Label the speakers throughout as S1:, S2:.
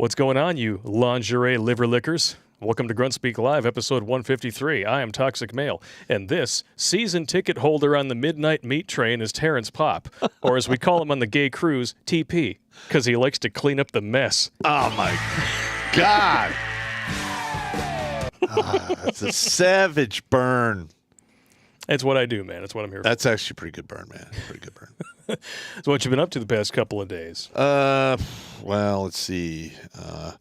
S1: What's going on, you lingerie liver lickers? Welcome to Grunt Speak Live, episode 153. I am Toxic Male, and this season ticket holder on the Midnight Meat Train is Terrence Pop, or as we call him on the gay cruise, TP, because he likes to clean up the mess.
S2: Oh, my God. It's a savage burn.
S1: It's what I do, man. It's what I'm here for.
S2: That's actually a pretty good burn, man. Pretty good burn.
S1: So what you been up to the past couple of days?
S2: Well, let's see. I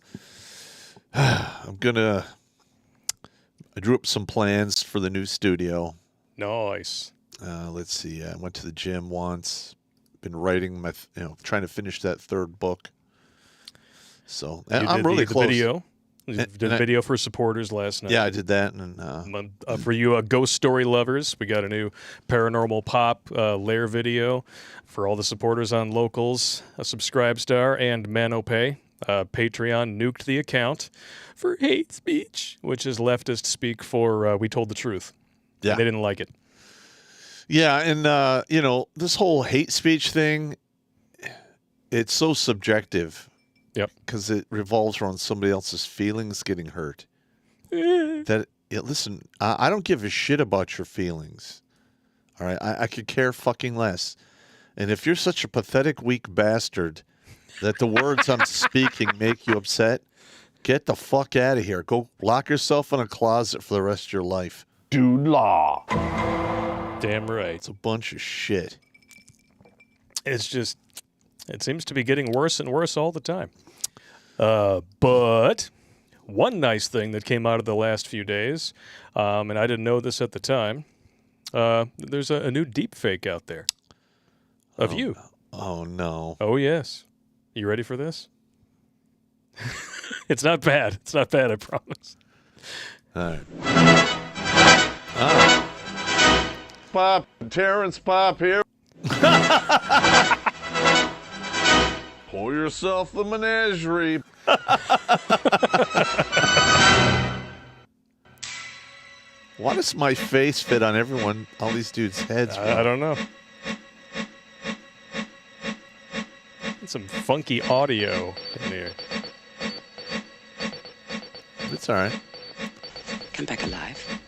S2: drew up some plans for the new studio.
S1: Nice.
S2: Let's see. I went to the gym once. Been writing trying to finish that third book. So I'm really close.
S1: Video. You did a video for supporters last night.
S2: Yeah, I did that. And
S1: for you ghost story lovers, we got a new Paranormal Pop lair video for all the supporters on Locals, a Subscribestar, and ManoPay. Patreon nuked the account for hate speech, which is leftist speak for we told the truth.
S2: Yeah.
S1: They didn't like it.
S2: Yeah, and, this whole hate speech thing, it's so subjective.
S1: Yep.
S2: Because it revolves around somebody else's feelings getting hurt. Listen, I don't give a shit about your feelings. All right? I could care fucking less. And if you're such a pathetic, weak bastard that the words I'm speaking make you upset, get the fuck out of here. Go lock yourself in a closet for the rest of your life.
S3: Dude law.
S1: Damn right.
S2: It's a bunch of shit.
S1: It's just, it seems to be getting worse and worse all the time. But one nice thing that came out of the last few days, and I didn't know this at the time, there's a new deep fake out there of you.
S2: Oh, no.
S1: Oh, yes. You ready for this? It's not bad. It's not bad, I promise.
S2: All right.
S3: Pop, Terrence Pop here. Pour yourself the menagerie.
S2: Why does my face fit on all these dudes' heads?
S1: I don't know. Some funky audio in there.
S2: It's all right.
S4: Come back alive.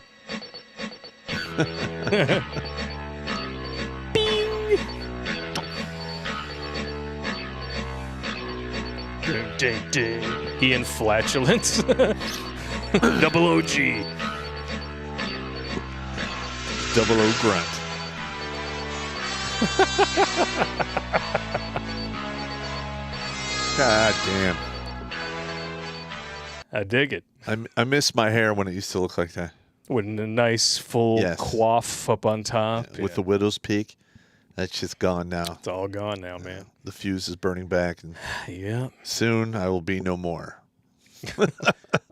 S1: Ding, ding, ding. Ian Flatulence. Double OG.
S2: Double O Grunt. God damn.
S1: I dig it.
S2: I miss my hair when it used to look like that.
S1: With a nice full coif up on top.
S2: With the widow's peak. That's just gone now.
S1: It's all gone now, man.
S2: The fuse is burning back. And
S1: yeah.
S2: Soon I will be no more.
S1: Well,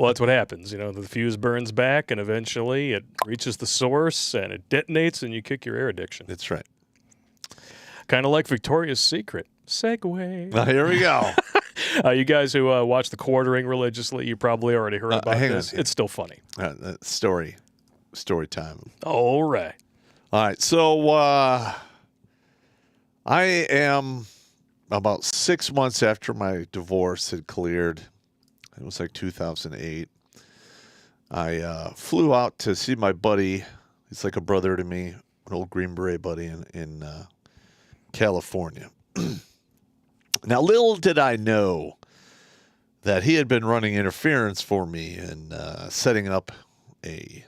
S1: that's what happens. The fuse burns back, and eventually it reaches the source, and it detonates, and you kick your air addiction.
S2: That's right.
S1: Kind of like Victoria's Secret. Segue.
S2: Now, here we go.
S1: You guys who watch The Quartering religiously, you probably already heard about this. It's still funny.
S2: Story time.
S1: All right.
S2: All right. So I am about 6 months after my divorce had cleared. It was like 2008. I flew out to see my buddy. He's like a brother to me, an old Green Beret buddy in California. Now, little did I know that he had been running interference for me and setting up a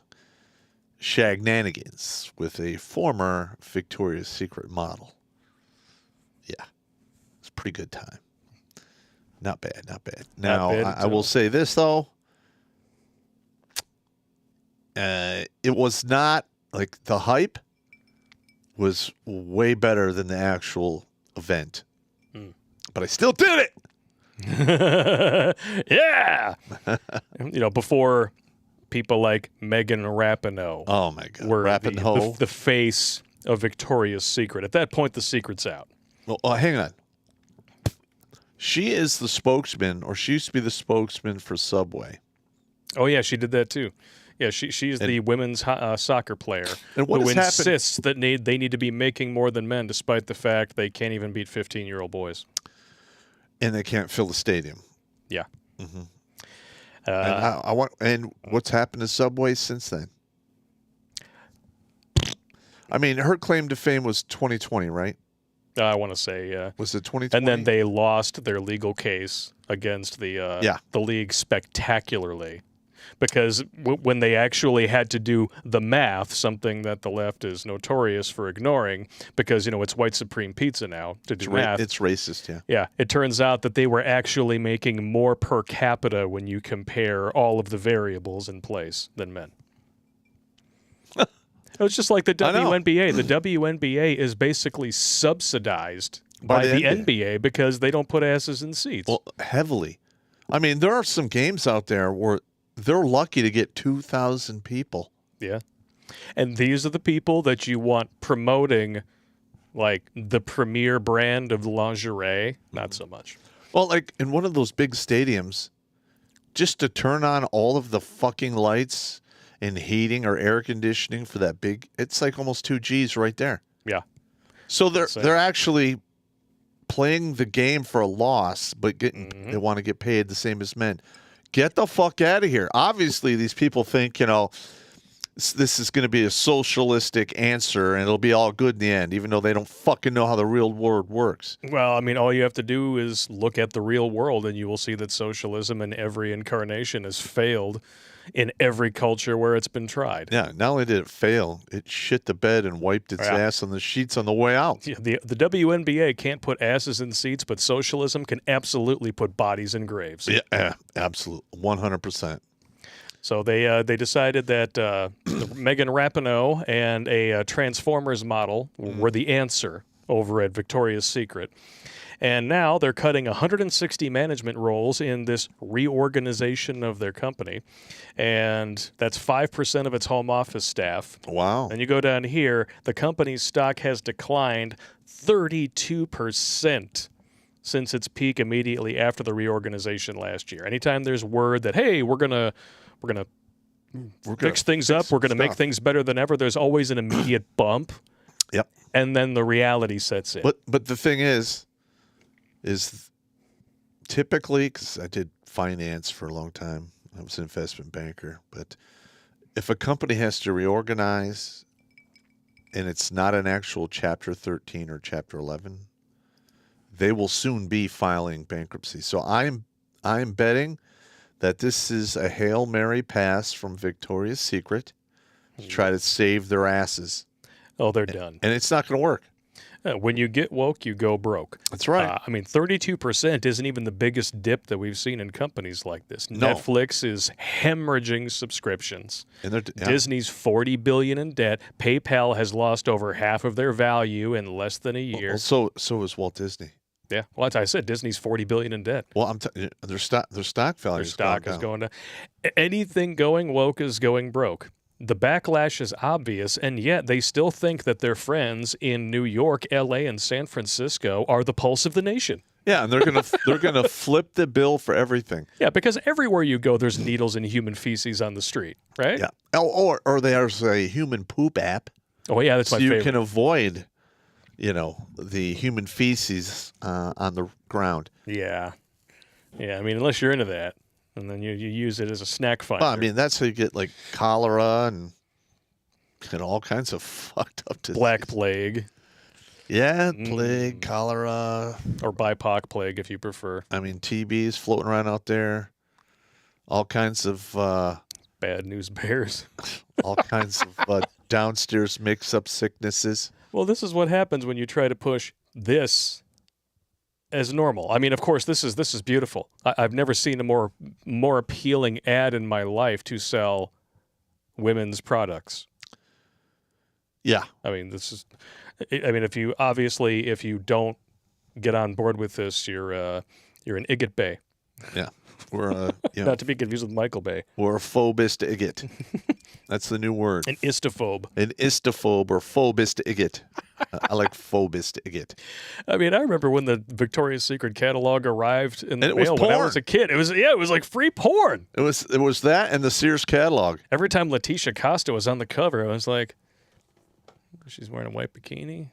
S2: shagnanigans with a former Victoria's Secret model. Yeah, it's a pretty good time. Not bad, not bad. Now, I will say this, though. It was not, like, the hype was way better than the actual event. But I still did
S1: it! Yeah! Before people like Megan Rapinoe.
S2: Oh, my God.
S1: Were
S2: Rapinoe.
S1: The face of Victoria's Secret. At that point, the secret's out.
S2: Well, hang on. She is the spokesman, or she used to be the spokesman for Subway.
S1: Oh, yeah, she did that too. Yeah, she's the women's soccer player
S2: who
S1: insists that they need to be making more than men, despite the fact they can't even beat 15-year-old boys.
S2: And they can't fill the stadium.
S1: Yeah.
S2: And what's happened to Subway since then? I mean, her claim to fame was 2020, right?
S1: I want to say, yeah.
S2: Was it 2020?
S1: And then they lost their legal case against the league spectacularly. Because when they actually had to do the math, something that the left is notorious for ignoring, because, it's white supreme pizza now to do math.
S2: It's racist, yeah.
S1: Yeah, it turns out that they were actually making more per capita when you compare all of the variables in place than men. It's just like the WNBA. The WNBA is basically subsidized by the NBA because they don't put asses in seats.
S2: Well, heavily. I mean, there are some games out there where they're lucky to get 2,000 people.
S1: Yeah. And these are the people that you want promoting, like, the premier brand of lingerie. Not so much.
S2: Well, like, in one of those big stadiums, just to turn on all of the fucking lights and heating or air conditioning for that big, it's like almost 2 G's right there.
S1: Yeah.
S2: So they're actually playing the game for a loss, but they want to get paid the same as men. Get the fuck out of here. Obviously, these people think, this is going to be a socialistic answer and it'll be all good in the end, even though they don't fucking know how the real world works.
S1: Well, I mean, all you have to do is look at the real world and you will see that socialism in every incarnation has failed in every culture where it's been tried.
S2: Yeah, not only did it fail, it shit the bed and wiped its ass on the sheets on the way out.
S1: Yeah, the WNBA can't put asses in seats, but socialism can absolutely put bodies in graves.
S2: Yeah, absolutely, 100%.
S1: So they decided that Megan Rapinoe and a Transformers model were the answer over at Victoria's Secret. And now they're cutting 160 management roles in this reorganization of their company. And that's 5% of its home office staff.
S2: Wow.
S1: And you go down here, the company's stock has declined 32% since its peak immediately after the reorganization last year. Anytime there's word that, hey, we're gonna fix things up, we're gonna make things better than ever, there's always an immediate bump.
S2: Yep.
S1: And then the reality sets in.
S2: But the thing is typically, because I did finance for a long time, I was an investment banker, but if a company has to reorganize and it's not an actual Chapter 13 or Chapter 11, they will soon be filing bankruptcy. So I'm betting that this is a Hail Mary pass from Victoria's Secret to try to save their asses.
S1: Oh, they're done.
S2: And it's not going to work.
S1: When you get woke, you go broke.
S2: That's right.
S1: 32% isn't even the biggest dip that we've seen in companies like this.
S2: No.
S1: Netflix is hemorrhaging subscriptions.
S2: And
S1: Disney's $40 billion in debt. PayPal has lost over half of their value in less than a year.
S2: Well, so is Walt Disney.
S1: Yeah, well, that's what I said. Disney's $40 billion in debt.
S2: Well, their stock value
S1: is going down. Anything going woke is going broke. The backlash is obvious, and yet they still think that their friends in New York, L.A., and San Francisco are the pulse of the nation.
S2: Yeah, and they're gonna flip the bill for everything.
S1: Yeah, because everywhere you go, there's needles and human feces on the street, right?
S2: Yeah. Or there's a human poop app.
S1: Oh yeah, that's my favorite.
S2: So you can avoid, the human feces on the ground.
S1: Yeah. I mean, unless you're into that. And then you use it as a snack finder.
S2: Well, I mean, that's how you get like cholera and all kinds of fucked up disease.
S1: Black plague.
S2: Yeah, plague, cholera.
S1: Or BIPOC plague, if you prefer.
S2: I mean, TB's floating around out there. All kinds of...
S1: bad news bears.
S2: all kinds of downstairs mix-up sicknesses.
S1: Well, this is what happens when you try to push this as normal. I mean, of course, this is beautiful. I've never seen a more appealing ad in my life to sell women's products.
S2: Yeah.
S1: I mean, if you don't get on board with this, you're an igot bay.
S2: Yeah. We're
S1: not to be confused with Michael Bay.
S2: We're a phobist igot. That's the new word.
S1: An istophobe.
S2: An istophobe or phobist igot. I like phobist igot.
S1: I mean, I remember when the Victoria's Secret catalog arrived in the mail
S2: when
S1: I was a kid. It was like free porn.
S2: It was that and the Sears catalog.
S1: Every time Letitia Costa was on the cover, I was like, she's wearing a white bikini.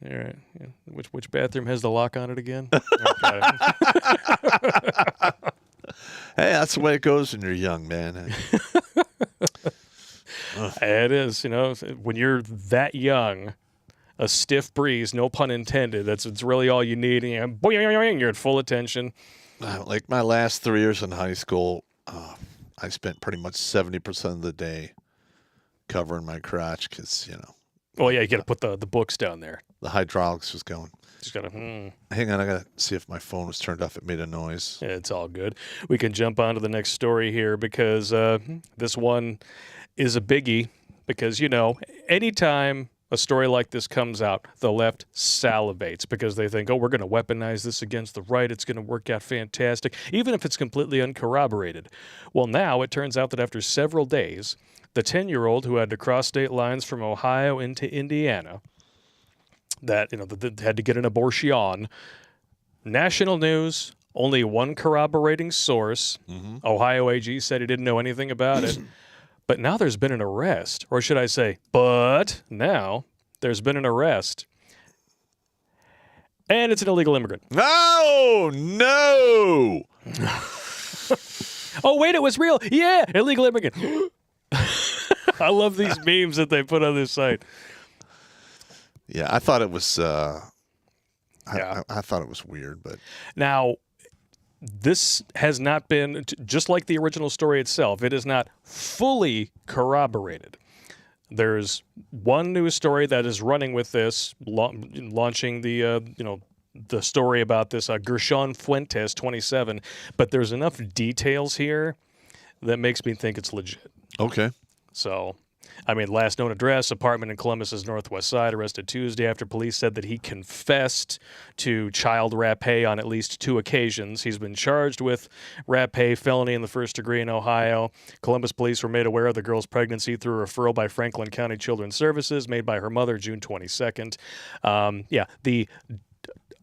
S1: All right. Yeah. Which bathroom has the lock on it again? Okay.
S2: Hey, that's the way it goes when you're young, man.
S1: It is, when you're that young, a stiff breeze, no pun intended. It's really all you need. And you're at full attention.
S2: Like my last 3 years in high school, I spent pretty much 70% of the day covering my crotch because,
S1: Oh, yeah, you got to put the books down there.
S2: the hydraulics was going.
S1: Just got to,
S2: Hang on, I got to see if my phone was turned off. It made a noise.
S1: Yeah, it's all good. We can jump on to the next story here because this one is a biggie because, anytime a story like this comes out, the left salivates because they think, oh, we're going to weaponize this against the right. It's going to work out fantastic, even if it's completely uncorroborated. Well, now it turns out that after several days, the 10-year-old who had to cross state lines from Ohio into Indiana, that had to get an abortion, national news, only one corroborating source. Ohio AG said he didn't know anything about it. But now there's been an arrest, or should I say, but now there's been an arrest. And it's an illegal immigrant.
S2: No!
S1: Oh, wait, it was real. Yeah, illegal immigrant. I love these memes that they put on this site.
S2: Yeah, I thought it was.
S1: Yeah.
S2: I thought it was weird, but
S1: Now, this has not been, just like the original story itself, it is not fully corroborated. There's one news story that is running with this, launching the story about this Gershon Fuentes, 27, but there's enough details here that makes me think it's legit.
S2: okay.
S1: So, last known address, apartment in Columbus's northwest side, arrested Tuesday after police said that he confessed to child rapé on at least 2 occasions. He's been charged with rapé, felony in the first degree in Ohio. Columbus police were made aware of the girl's pregnancy through a referral by Franklin County Children's Services made by her mother June 22nd. The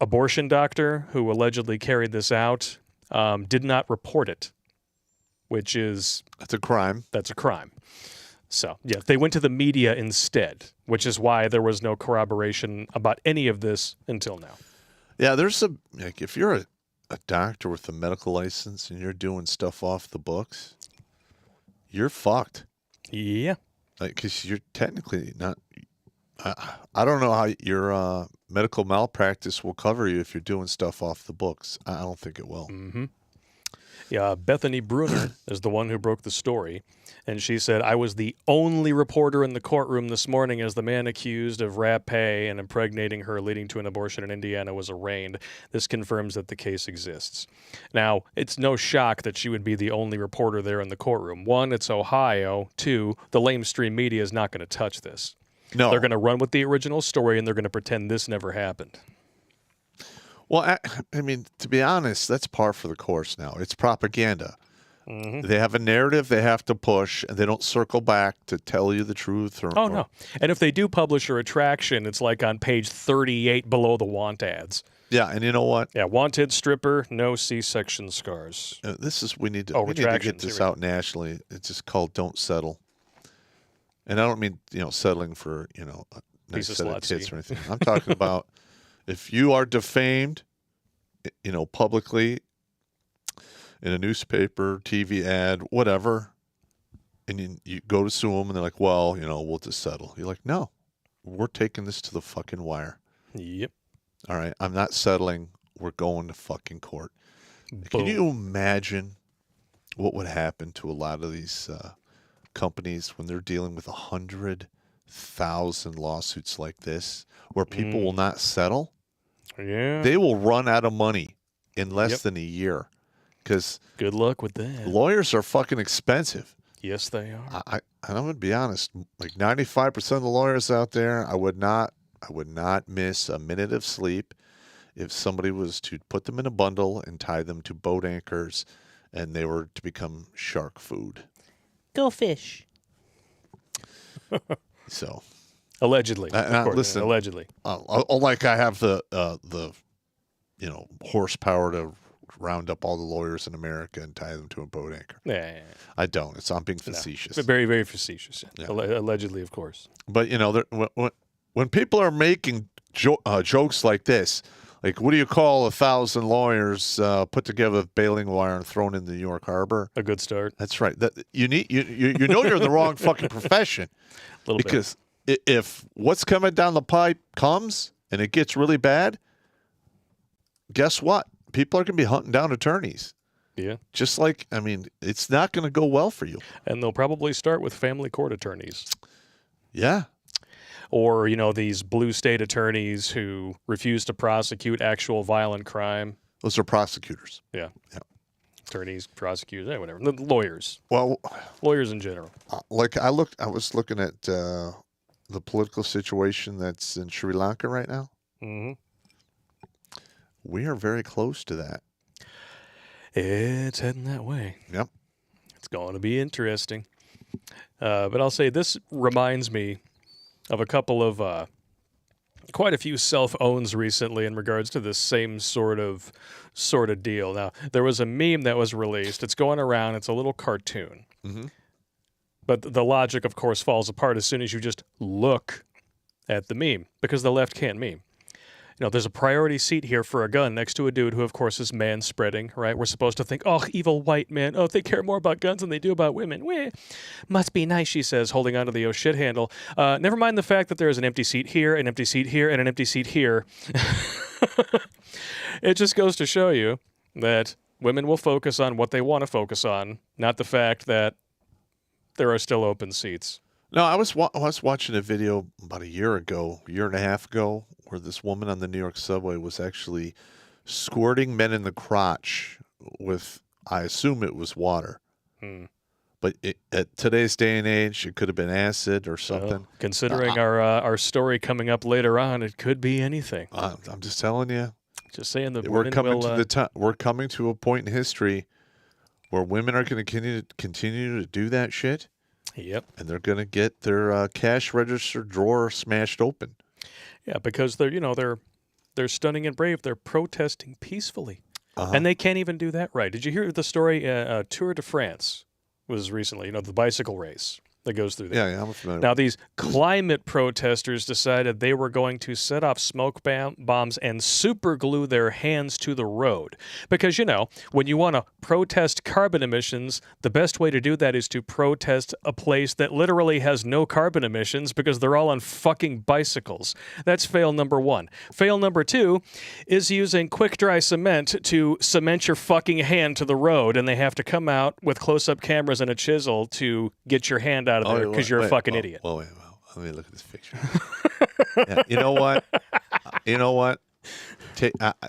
S1: abortion doctor who allegedly carried this out did not report it, which is...
S2: That's a crime.
S1: That's a crime. So, yeah, they went to the media instead, which is why there was no corroboration about any of this until now.
S2: Yeah, there's if you're a doctor with a medical license and you're doing stuff off the books, you're fucked.
S1: Yeah.
S2: Because you're technically not. I don't know how your medical malpractice will cover you if you're doing stuff off the books. I don't think it will.
S1: Mm-hmm. Yeah, Bethany Bruner is the one who broke the story, and she said, I was the only reporter in the courtroom this morning as the man accused of rapé and impregnating her leading to an abortion in Indiana was arraigned. This confirms that the case exists. Now, it's no shock that she would be the only reporter there in the courtroom. 1, it's Ohio. 2, the lamestream media is not going to touch this.
S2: No.
S1: They're going to run with the original story, and they're going to pretend this never happened.
S2: Well, to be honest, that's par for the course now. It's propaganda. Mm-hmm. They have a narrative they have to push, and they don't circle back to tell you the truth.
S1: No. And if they do publish a retraction, it's like on page 38 below the want ads.
S2: Yeah, and you know what?
S1: Yeah, wanted stripper, no C-section scars.
S2: We need to get this out nationally. It's just called "Don't Settle," and I don't mean settling for a nice set of tits or anything. I'm talking about if you are defamed, publicly in a newspaper, TV ad, whatever, and you go to sue them, and they're like, "Well, we'll just settle." You're like, "No, we're taking this to the fucking wire."
S1: Yep.
S2: All right, I'm not settling. We're going to fucking court.
S1: Boom.
S2: Can you imagine what would happen to a lot of these companies when they're dealing with 100,000 lawsuits like this, where people will not settle?
S1: Yeah.
S2: They will run out of money in less than a year. Because
S1: good luck with that.
S2: Lawyers are fucking expensive.
S1: Yes, they are.
S2: I'm going to be honest. Like 95% of the lawyers out there, I would not miss a minute of sleep if somebody was to put them in a bundle and tie them to boat anchors and they were to become shark food.
S5: Go fish.
S2: So,
S1: allegedly.
S2: Listen,
S1: allegedly.
S2: Like I have the horsepower to round up all the lawyers in America and tie them to a boat anchor.
S1: Yeah.
S2: I don't. I'm being facetious.
S1: No. Very, very facetious.
S2: Yeah.
S1: Allegedly, of course.
S2: But when people are making jokes like this, like what do you call 1,000 lawyers put together with baling wire and thrown in the New York Harbor?
S1: A good start.
S2: That's right. That you need you know you're in the wrong fucking profession.
S1: Little bit.
S2: Because if what's coming down the pipe comes and it gets really bad, guess what? People are going to be hunting down attorneys.
S1: Yeah.
S2: Just like, I mean, it's not going to go well for you.
S1: And they'll probably start with family court attorneys.
S2: Yeah.
S1: Or, you know, these blue state attorneys who refuse to prosecute actual violent crime.
S2: Those are prosecutors.
S1: Yeah.
S2: Yeah.
S1: Attorneys, prosecutors, whatever. The lawyers.
S2: Well,
S1: Lawyers in general.
S2: like I was looking at the political situation that's in Sri Lanka right now.
S1: Mm-hmm.
S2: We are very close to that.
S1: It's heading that way.
S2: Yep.
S1: It's going to be interesting. But I'll say this reminds me of a couple of quite a few self-owns recently in regards to this same sort of deal. Now, there was a meme that was released. It's going around. It's a little cartoon.
S2: Mm-hmm.
S1: But the logic, of course, falls apart as soon as you just look at the meme, because the left can't meme. You know, there's a priority seat here for a gun next to a dude who, of course, is man-spreading, right? We're supposed to think, oh, evil white man. Oh, they care more about guns than they do about women. Weh. Must be nice, she says, holding onto the oh shit handle. Never mind the fact that there's an empty seat here, an empty seat here, and an empty seat here. It just goes to show you that women will focus on what they want to focus on, not the fact that there are still open seats.
S2: No, I was watching a video about a year and a half ago, where this woman on the New York subway was actually squirting men in the crotch with, I assume it was water. But at today's day and age, it could have been acid or something.
S1: Well, considering our story coming up later on, it could be anything.
S2: I'm just telling you.
S1: Just saying that
S2: We're coming to a point in history where women are going to continue to do that shit.
S1: Yep.
S2: And they're going to get their cash register drawer smashed open.
S1: Yeah, because they're stunning and brave. They're protesting peacefully, and they can't even do that right. Did you hear the story? Tour de France was recently. You know, the bicycle race that goes through there.
S2: Yeah, I'm familiar.
S1: Now, these climate protesters decided they were going to set off smoke bombs and super glue their hands to the road. Because, you know, when you want to protest carbon emissions, the best way to do that is to protest a place that literally has no carbon emissions because they're all on fucking bicycles. That's fail number one. Fail number two is using quick dry cement to cement your fucking hand to the road, and they have to come out with close-up cameras and a chisel to get your hand out of there because you're a fucking idiot.
S2: Wait. Let me look at this picture. Yeah, you know what?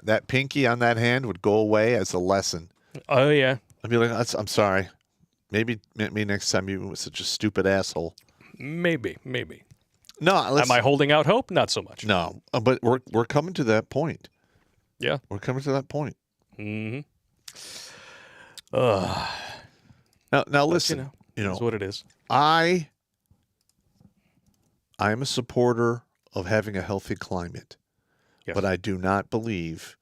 S2: That pinky on that hand would go away as a lesson.
S1: Oh, yeah.
S2: I'd be like, I'm sorry. Maybe next time you were such a stupid asshole.
S1: Maybe.
S2: No,
S1: Am I holding out hope? Not so much.
S2: No, but we're coming to that point.
S1: Yeah.
S2: We're coming to that point.
S1: Mm-hmm.
S2: Now listen. You know,
S1: that's what it is.
S2: I am a supporter of having a healthy climate,
S1: Yes.
S2: but I do not believe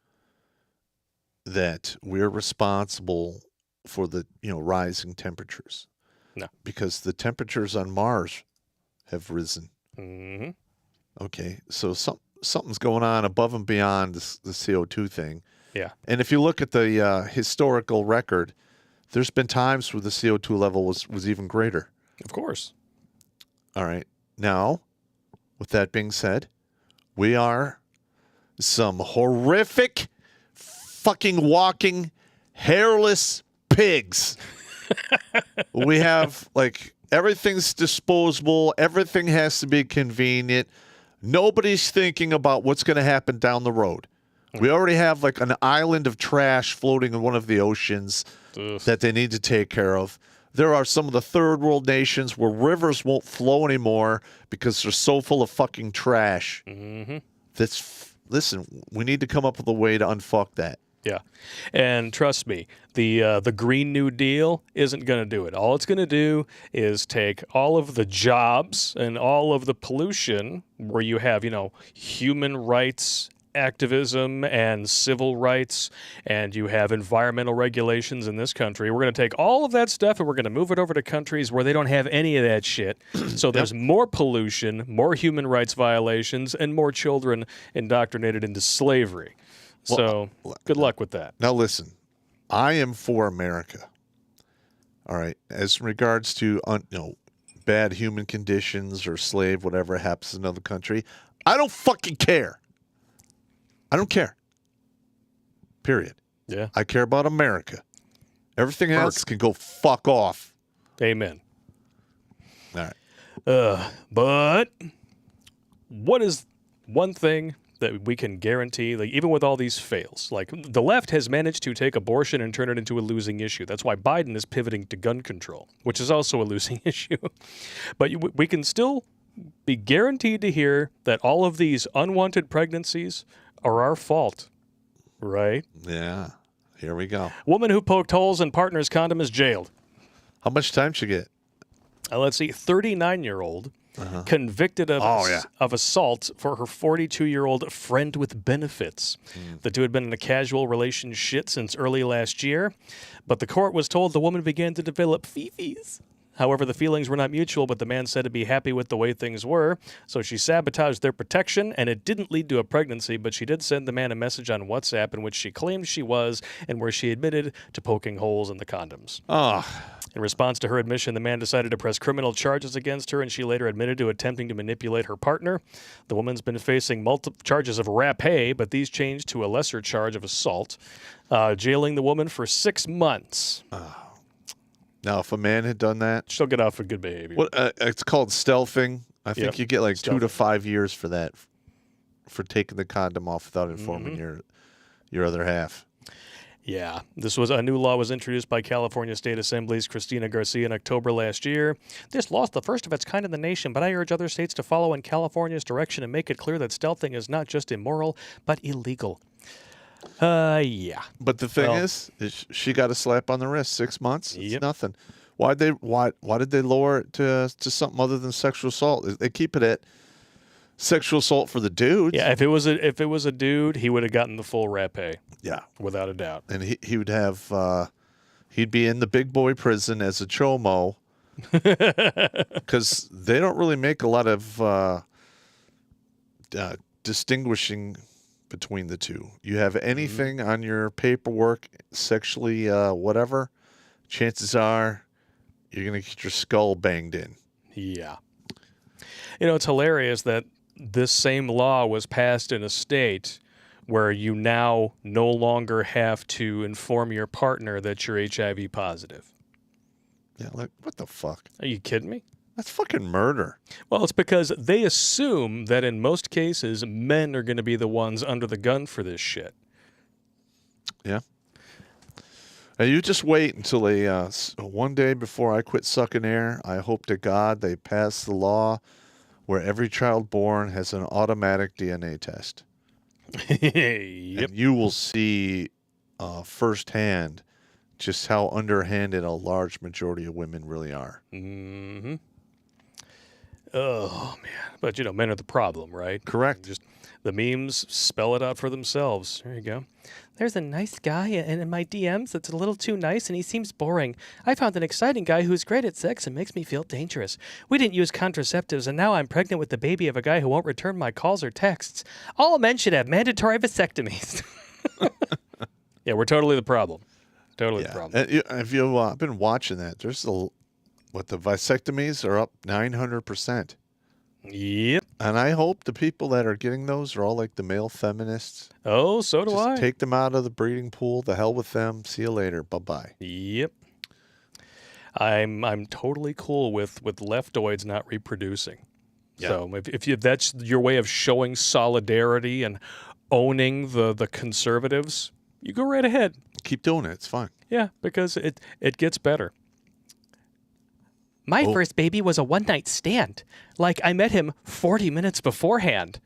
S2: that we're responsible for the rising temperatures.
S1: No.
S2: Because the temperatures on Mars have risen.
S1: Mm-hmm.
S2: Okay, so something's going on above and beyond the CO2 thing.
S1: Yeah.
S2: And if you look at the historical record, there's been times where the CO2 level was even greater.
S1: Of course.
S2: All right. Now, with that being said, we are some horrific fucking walking hairless pigs. We have everything's disposable. Everything has to be convenient. Nobody's thinking about what's going to happen down the road. We already have an island of trash floating in one of the oceans that they need to take care of. There are some of the third world nations where rivers won't flow anymore because they're so full of fucking trash.
S1: Mm-hmm.
S2: Listen, we need to come up with a way to unfuck that.
S1: Yeah. And trust me, the Green New Deal isn't going to do it. All it's going to do is take all of the jobs and all of the pollution where you have, human rights activism and civil rights, and you have environmental regulations in this country. We're going to take all of that stuff and we're going to move it over to countries where they don't have any of that shit. So there's more pollution, more human rights violations, and more children indoctrinated into slavery. So good luck with that.
S2: Now listen, I am for America. All right, as regards to bad human conditions or slave, whatever happens in another country, I don't fucking care. I don't care. Period.
S1: Yeah.
S2: I care about America. Everything else can go fuck off.
S1: Amen.
S2: All right.
S1: But what is one thing that we can guarantee, like even with all these fails, like the left has managed to take abortion and turn it into a losing issue. That's why Biden is pivoting to gun control, which is also a losing issue. But we can still be guaranteed to hear that all of these unwanted pregnancies are our fault, right?
S2: Yeah. Here we go.
S1: Woman who poked holes in partner's condom is jailed.
S2: How much time should you get?
S1: Let's see, 39-year-old convicted of assault for her 42-year-old friend with benefits. The two had been in a casual relationship since early last year, but the court was told the woman began to develop fifis. However, the feelings were not mutual, but the man said to be happy with the way things were, so she sabotaged their protection, and it didn't lead to a pregnancy, but she did send the man a message on WhatsApp in which she claimed she was and where she admitted to poking holes in the condoms. In response to her admission, the man decided to press criminal charges against her, and she later admitted to attempting to manipulate her partner. The woman's been facing multiple charges of rapé, but these changed to a lesser charge of assault, jailing the woman for 6 months.
S2: Now, if a man had done that,
S1: She'll get off for good behavior.
S2: it's called stealthing. I think you get like
S1: Stealthing.
S2: 2 to 5 years for that, for taking the condom off without informing your other half.
S1: Yeah, a new law was introduced by California State Assembly's Cristina Garcia in October last year. This law is the first of its kind in the nation, but I urge other states to follow in California's direction and make it clear that stealthing is not just immoral, but illegal. Yeah.
S2: But the thing is she got a slap on the wrist. 6 months. It's nothing. Why did they lower it to something other than sexual assault? They keep it at sexual assault for the dudes.
S1: Yeah, if it was a dude, he would have gotten the full rapé.
S2: Yeah,
S1: without a doubt.
S2: And he would have he'd be in the big boy prison as a chomo because they don't really make a lot of distinguishing between the two. You have anything on your paperwork sexually whatever, chances are you're going to get your skull banged in.
S1: Yeah. It's hilarious that this same law was passed in a state where you now no longer have to inform your partner that you're HIV positive.
S2: Yeah, like, what the fuck?
S1: Are you kidding me?
S2: That's fucking murder.
S1: Well, it's because they assume that in most cases, men are going to be the ones under the gun for this shit.
S2: Yeah. And you just wait until they, one day before I quit sucking air, I hope to God they pass the law where every child born has an automatic DNA test.
S1: Yep.
S2: And you will see firsthand just how underhanded a large majority of women really are.
S1: Mm-hmm. Oh, man. But, men are the problem, right?
S2: Correct.
S1: Just the memes spell it out for themselves. There you go. There's a nice guy in my DMs that's a little too nice, and he seems boring. I found an exciting guy who's great at sex and makes me feel dangerous. We didn't use contraceptives, and now I'm pregnant with the baby of a guy who won't return my calls or texts. All men should have mandatory vasectomies. Yeah, we're totally the problem. Totally the problem.
S2: And if you've been watching that, there's the vasectomies are up 900%.
S1: Yep.
S2: And I hope the people that are getting those are all like the male feminists.
S1: Oh, so do I.
S2: Take them out of the breeding pool. The hell with them. See you later. Bye-bye.
S1: Yep. I'm totally cool with leftoids not reproducing. Yeah. So if that's your way of showing solidarity and owning the conservatives, you go right ahead.
S2: Keep doing it. It's fine.
S1: Yeah, because it gets better. My first baby was a one-night stand. Like, I met him 40 minutes beforehand.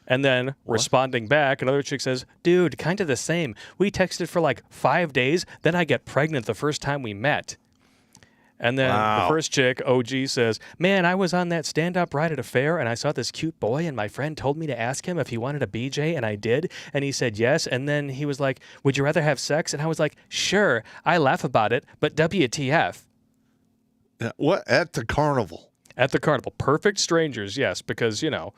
S1: And then, responding back, another chick says, dude, kind of the same. We texted for like 5 days, then I get pregnant the first time we met. And then the first chick, OG, says, man, I was on that stand-up ride at a fair, and I saw this cute boy, and my friend told me to ask him if he wanted a BJ, and I did, and he said yes, and then he was like, would you rather have sex? And I was like, sure, I laugh about it, but WTF.
S2: Yeah, what? At the carnival?
S1: At the carnival. Perfect strangers, yes, because, you know,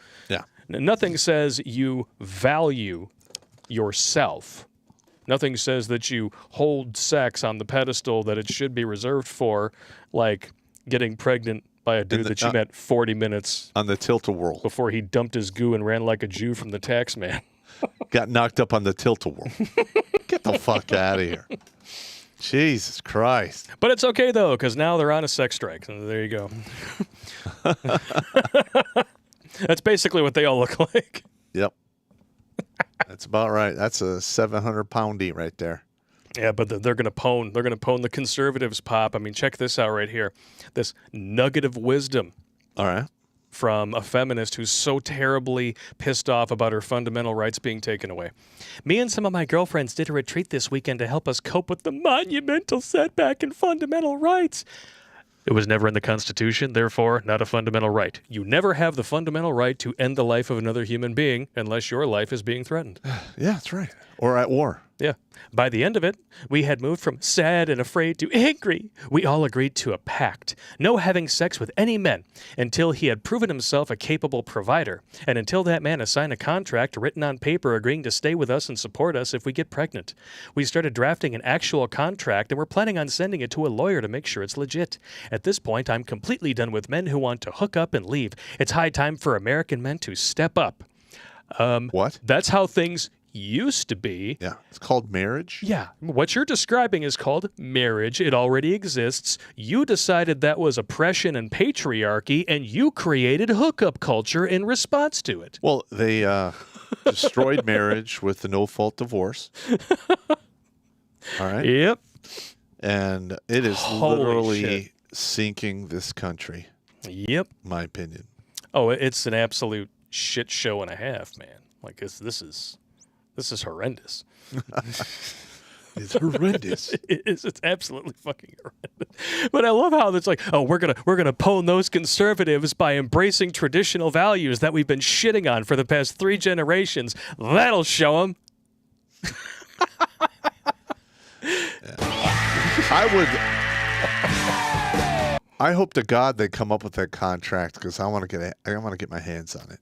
S1: nothing says you value yourself. Nothing says that you hold sex on the pedestal that it should be reserved for, like getting pregnant by a dude that you met 40 minutes
S2: on the tilt-a-whirl
S1: before he dumped his goo and ran like a Jew from the tax man.
S2: Got knocked up on the tilt-a-whirl. Get the fuck out of here. Jesus Christ.
S1: But it's okay, though, because now they're on a sex strike. So there you go. That's basically what they all look like.
S2: Yep. That's about right. That's a 700-poundy right there.
S1: Yeah, but they're going to pwn. They're going to pwn the conservatives, Pop. I mean, check this out right here. This nugget of wisdom.
S2: All right.
S1: From a feminist who's so terribly pissed off about her fundamental rights being taken away. Me and some of my girlfriends did a retreat this weekend to help us cope with the monumental setback in fundamental rights. It was never in the Constitution, therefore not a fundamental right. You never have the fundamental right to end the life of another human being unless your life is being threatened.
S2: Yeah, that's right. Or at war.
S1: Yeah. By the end of it, we had moved from sad and afraid to angry. We all agreed to a pact. No having sex with any men until he had proven himself a capable provider, and until that man has signed a contract written on paper agreeing to stay with us and support us if we get pregnant. We started drafting an actual contract, and we're planning on sending it to a lawyer to make sure it's legit. At this point, I'm completely done with men who want to hook up and leave. It's high time for American men to step up.
S2: What?
S1: That's how things used to be.
S2: Yeah, it's called marriage.
S1: Yeah, what you're describing is called marriage. It already exists. You decided that was oppression and patriarchy, and you created hookup culture in response to it.
S2: Well, they destroyed marriage with the no-fault divorce. All right.
S1: Yep.
S2: And it is
S1: Holy
S2: literally
S1: shit.
S2: sinking this country.
S1: Yep.
S2: My opinion.
S1: Oh, it's an absolute shit show and a half, man. Like this is horrendous.
S2: It's horrendous.
S1: It's absolutely fucking horrendous. But I love how it's like, oh, we're gonna pwn those conservatives by embracing traditional values that we've been shitting on for the past 3 generations. That'll show them.
S2: I hope to God they come up with that contract because I want to get my hands on it.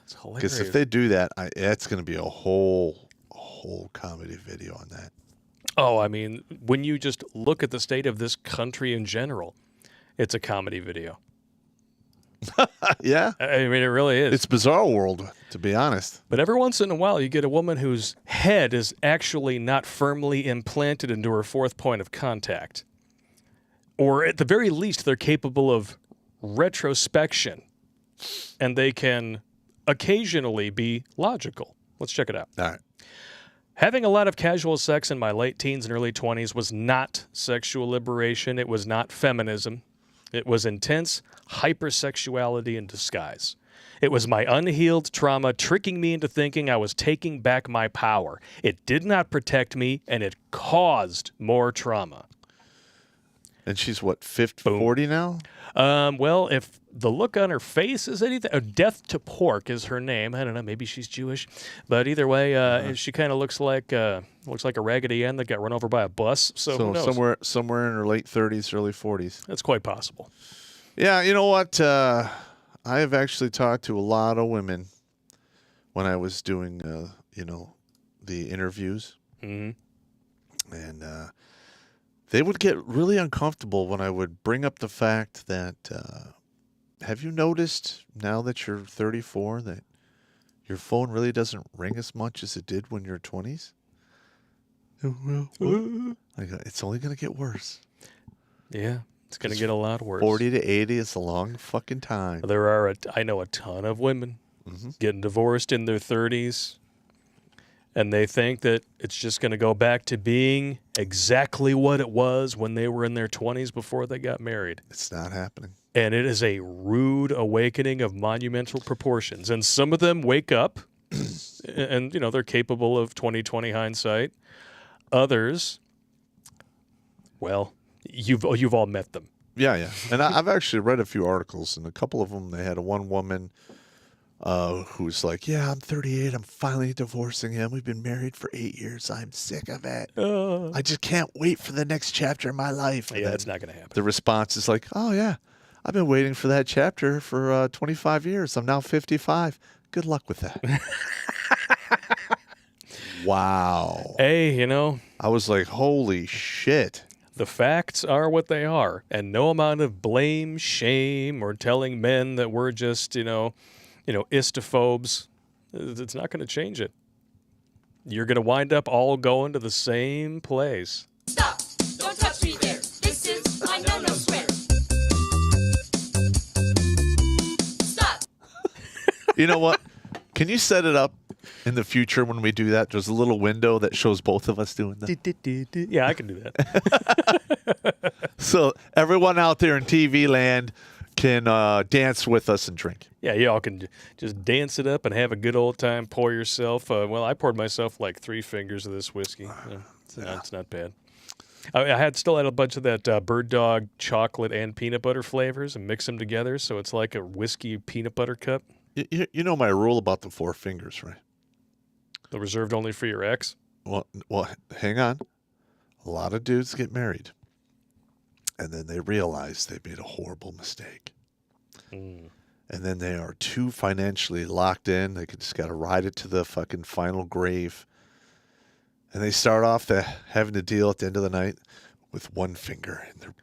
S1: It's hilarious.
S2: Because if they do that, it's going to be a whole comedy video on that.
S1: Oh, I mean, when you just look at the state of this country in general, it's a comedy video.
S2: Yeah.
S1: I mean, it really is.
S2: It's bizarre world, to be honest.
S1: But every once in a while, you get a woman whose head is actually not firmly implanted into her 4th point of contact. Or at the very least, they're capable of retrospection, and they can occasionally be logical. Let's check it out.
S2: All right.
S1: Having a lot of casual sex in my late teens and early 20s was not sexual liberation. It was not feminism. It was intense hypersexuality in disguise. It was my unhealed trauma tricking me into thinking I was taking back my power. It did not protect me, and it caused more trauma.
S2: And she's what, 40 now?
S1: Well, if the look on her face is anything, Death to Pork is her name. I don't know, maybe she's Jewish, but either way, she kind of looks like a Raggedy Ann that got run over by a bus. So who knows?
S2: somewhere in her late 30s, early 40s.
S1: That's quite possible.
S2: Yeah, you know what? I have actually talked to a lot of women when I was doing, the interviews, and they would get really uncomfortable when I would bring up the fact that, have you noticed now that you're 34 that your phone really doesn't ring as much as it did when you're 20s? I go, it's only going to get worse.
S1: Yeah, it's going to get a lot worse.
S2: 40 to 80 is a long fucking time.
S1: I know a ton of women getting divorced in their 30s. And they think that it's just going to go back to being exactly what it was when they were in their 20s before they got married.
S2: It's not happening.
S1: And it is a rude awakening of monumental proportions. And some of them wake up and, they're capable of 20/20 hindsight. Others, well, You've all met them.
S2: Yeah. And I've actually read a few articles, and a couple of them, they had one woman who's like, yeah, I'm 38. I'm finally divorcing him. We've been married for 8 years. I'm sick of it. I just can't wait for the next chapter in my life. And
S1: Yeah, it's not going to happen.
S2: the response is like, oh, yeah, I've been waiting for that chapter for 25 years. I'm now 55. Good luck with that. Wow.
S1: Hey,
S2: I was like, holy shit.
S1: the facts are what they are, and no amount of blame, shame, or telling men that we're just, istophobes, it's not going to change it. You're going to wind up all going to the same place.
S5: Stop! Don't touch me there. This is my no-no square. Stop!
S2: You know what? Can you set it up in the future when we do that? There's a little window that shows both of us doing that.
S1: Yeah, I can do that.
S2: So everyone out there in TV land can dance with us and drink.
S1: Yeah, y'all can just dance it up and have a good old time. Pour yourself. I poured myself like 3 fingers of this whiskey. It's not bad. I still had a bunch of that Bird Dog chocolate and peanut butter flavors and mix them together, so it's like a whiskey peanut butter cup.
S2: You know my rule about the 4 fingers, right?
S1: The reserved only for your ex.
S2: Well, hang on. A lot of dudes get married, and then they realize they made a horrible mistake. And then they are too financially locked in. They just got to ride it to the fucking final grave. And they start off having to deal at the end of the night with 1 finger in their.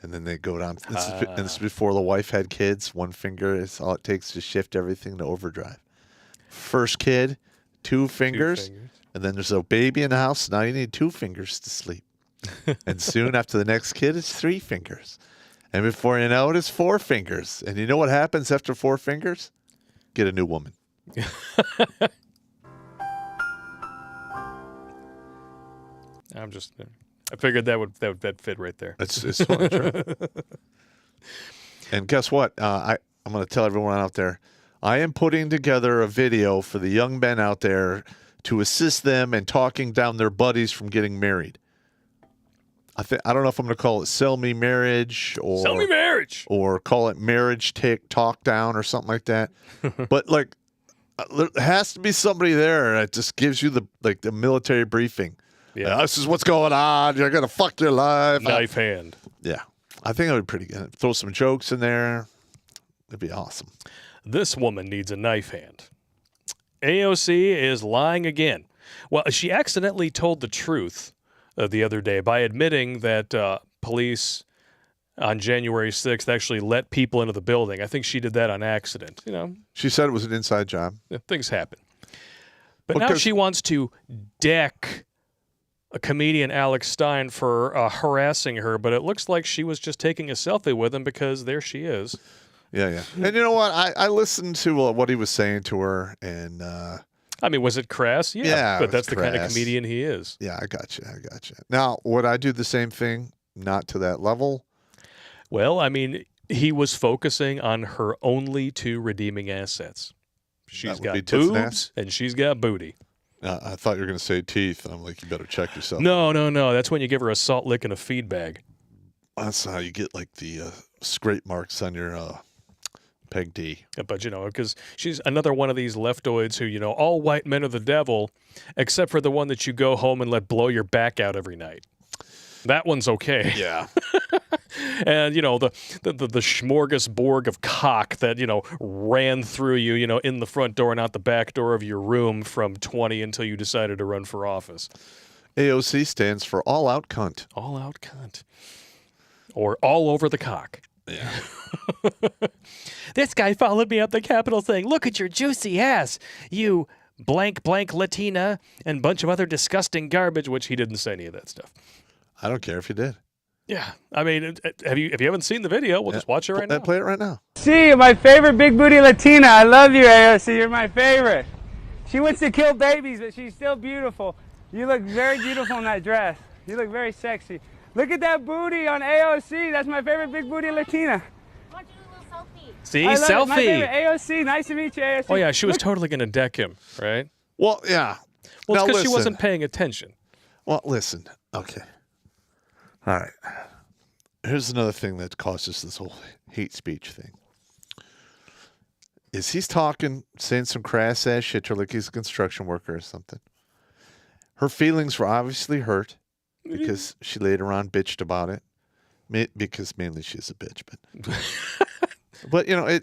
S2: And then they go down. This is before the wife had kids. 1 finger is all it takes to shift everything to overdrive. First kid, 2 fingers. And then there's a baby in the house. Now you need 2 fingers to sleep. And soon after the next kid, it's 3 fingers. And before you know it, it's 4 fingers. And you know what happens after 4 fingers? Get a new woman.
S1: I figured that fit right there.
S2: It's funny, true. And guess what? I'm going to tell everyone out there, I am putting together a video for the young men out there to assist them in talking down their buddies from getting married. I don't know if I'm going to call it Sell Me Marriage or
S1: Sell me marriage,
S2: or call it Marriage Talk Down or something like that. But like, there has to be somebody there that just gives you the military briefing.
S1: Yeah.
S2: This is what's going on. You're going to fuck your life.
S1: knife hand.
S2: Yeah. I think it would be pretty good. Throw some jokes in there. It'd be awesome.
S1: This woman needs a knife hand. AOC is lying again. Well, she accidentally told the truth the other day by admitting that police on January 6th actually let people into the building. I think she did that on accident.
S2: She said it was an inside job.
S1: Things happen. But now she wants to deck a comedian, Alex Stein, for harassing her, but it looks like she was just taking a selfie with him because there she is.
S2: Yeah. And you know what? I listened to what he was saying to her, and
S1: was it crass?
S2: Yeah,
S1: but that's
S2: it was
S1: the kind of
S2: crass.
S1: comedian he is.
S2: Yeah, I got you. Now, would I do the same thing? Not to that level.
S1: Well, he was focusing on her only 2 redeeming assets. She's got boobs and she's got booty.
S2: I thought you were going to say teeth. I'm like, you better check yourself.
S1: No. That's when you give her a salt lick and a feed bag.
S2: That's how you get like the scrape marks on your peg D.
S1: But, because she's another one of these leftoids who, all white men are the devil, except for the one that you go home and let blow your back out every night. That one's okay.
S2: Yeah.
S1: And, the smorgasbord of cock that, ran through you, in the front door and out the back door of your room from 20 until you decided to run for office.
S2: AOC stands for all out cunt.
S1: All out cunt. Or all over the cock.
S2: Yeah.
S1: This guy followed me up the Capitol saying, look at your juicy ass, you blank Latina, and bunch of other disgusting garbage, which he didn't say any of that stuff.
S2: I don't care if you did.
S1: Yeah. If you haven't seen the video, we'll just watch it right now.
S2: Play it right now.
S6: See, my favorite big booty Latina. I love you, AOC. You're my favorite. She wants to kill babies, but she's still beautiful. You look very beautiful in that dress. You look very sexy. Look at that booty on AOC. That's my favorite big booty Latina.
S5: I want to do a little selfie.
S1: See,
S6: I love it.
S1: selfie.
S6: My favorite AOC. Nice to meet you, AOC.
S1: Oh, yeah, she was totally going to deck him, right?
S2: Well, yeah.
S1: Well,
S2: Now
S1: it's because she
S2: listen.
S1: wasn't paying attention.
S2: Well, listen. Okay. All right. Here's another thing that causes this whole hate speech thing. Is he's talking, saying some crass ass shit to her like he's a construction worker or something. Her feelings were obviously hurt because she later on bitched about it. Because mainly she's a bitch, but you know,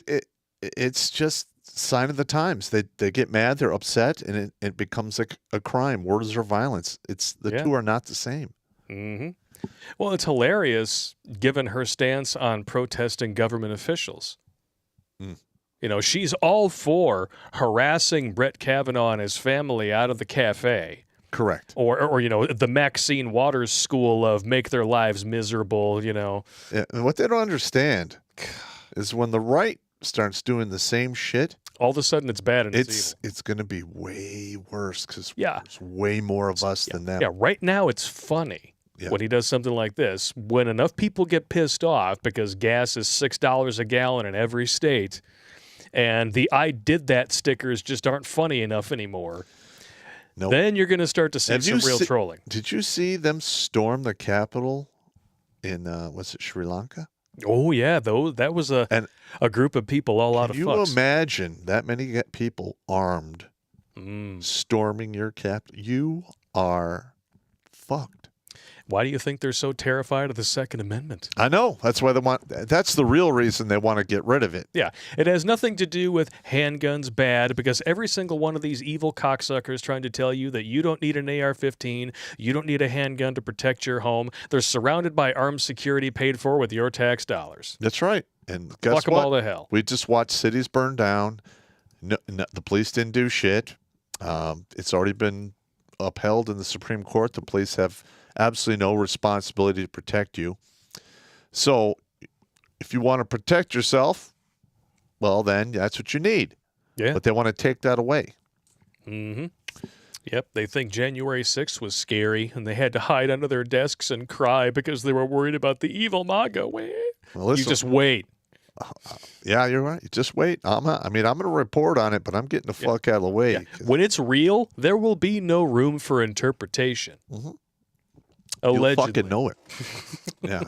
S2: it's just sign of the times. They get mad, they're upset, and it becomes like a crime. Words are violence. It's the two are not the same.
S1: Mm-hmm. Well, it's hilarious given her stance on protesting government officials. You know, she's all for harassing Brett Kavanaugh and his family out of the cafe.
S2: Correct.
S1: Or you know, the Maxine Waters school of make their lives miserable, you know.
S2: Yeah, and what they don't understand is when the right starts doing the same shit,
S1: all of a sudden it's bad and it's evil.
S2: It's going to be way worse because
S1: there's
S2: way more of us than them.
S1: Yeah, right now it's funny when he does something like this. When enough people get pissed off because gas is $6 a gallon in every state, and the I did that stickers just aren't funny enough anymore.
S2: Nope.
S1: Then you're going to start to see some real trolling.
S2: Did you see them storm the Capitol in, was it Sri Lanka?
S1: Oh, yeah. That was a group of people all out of fucks.
S2: Can you imagine that many people armed storming your Capitol? You are fucked.
S1: Why do you think they're so terrified of the Second Amendment?
S2: I know. That's why that's the real reason they want to get rid of it.
S1: Yeah. It has nothing to do with handguns bad, because every single one of these evil cocksuckers trying to tell you that you don't need an AR-15, you don't need a handgun to protect your home. They're surrounded by armed security paid for with your tax dollars.
S2: That's right. And guess
S1: Fuck them
S2: what?
S1: all to hell.
S2: We just watched cities burn down. No, the police didn't do shit. It's already been upheld in the Supreme Court. The police have absolutely no responsibility to protect you. So if you want to protect yourself, well, then that's what you need.
S1: Yeah.
S2: But they want to take that away.
S1: Mm-hmm. Yep. They think January 6th was scary, and they had to hide under their desks and cry because they were worried about the evil MAGA. Well, listen, you just wait.
S2: Yeah, you're right. You just wait. I'm going to report on it, but I'm getting the fuck out of the way.
S1: Yeah. When it's real, there will be no room for interpretation.
S2: Mm-hmm.
S1: Allegedly.
S2: You fucking know it. Yeah,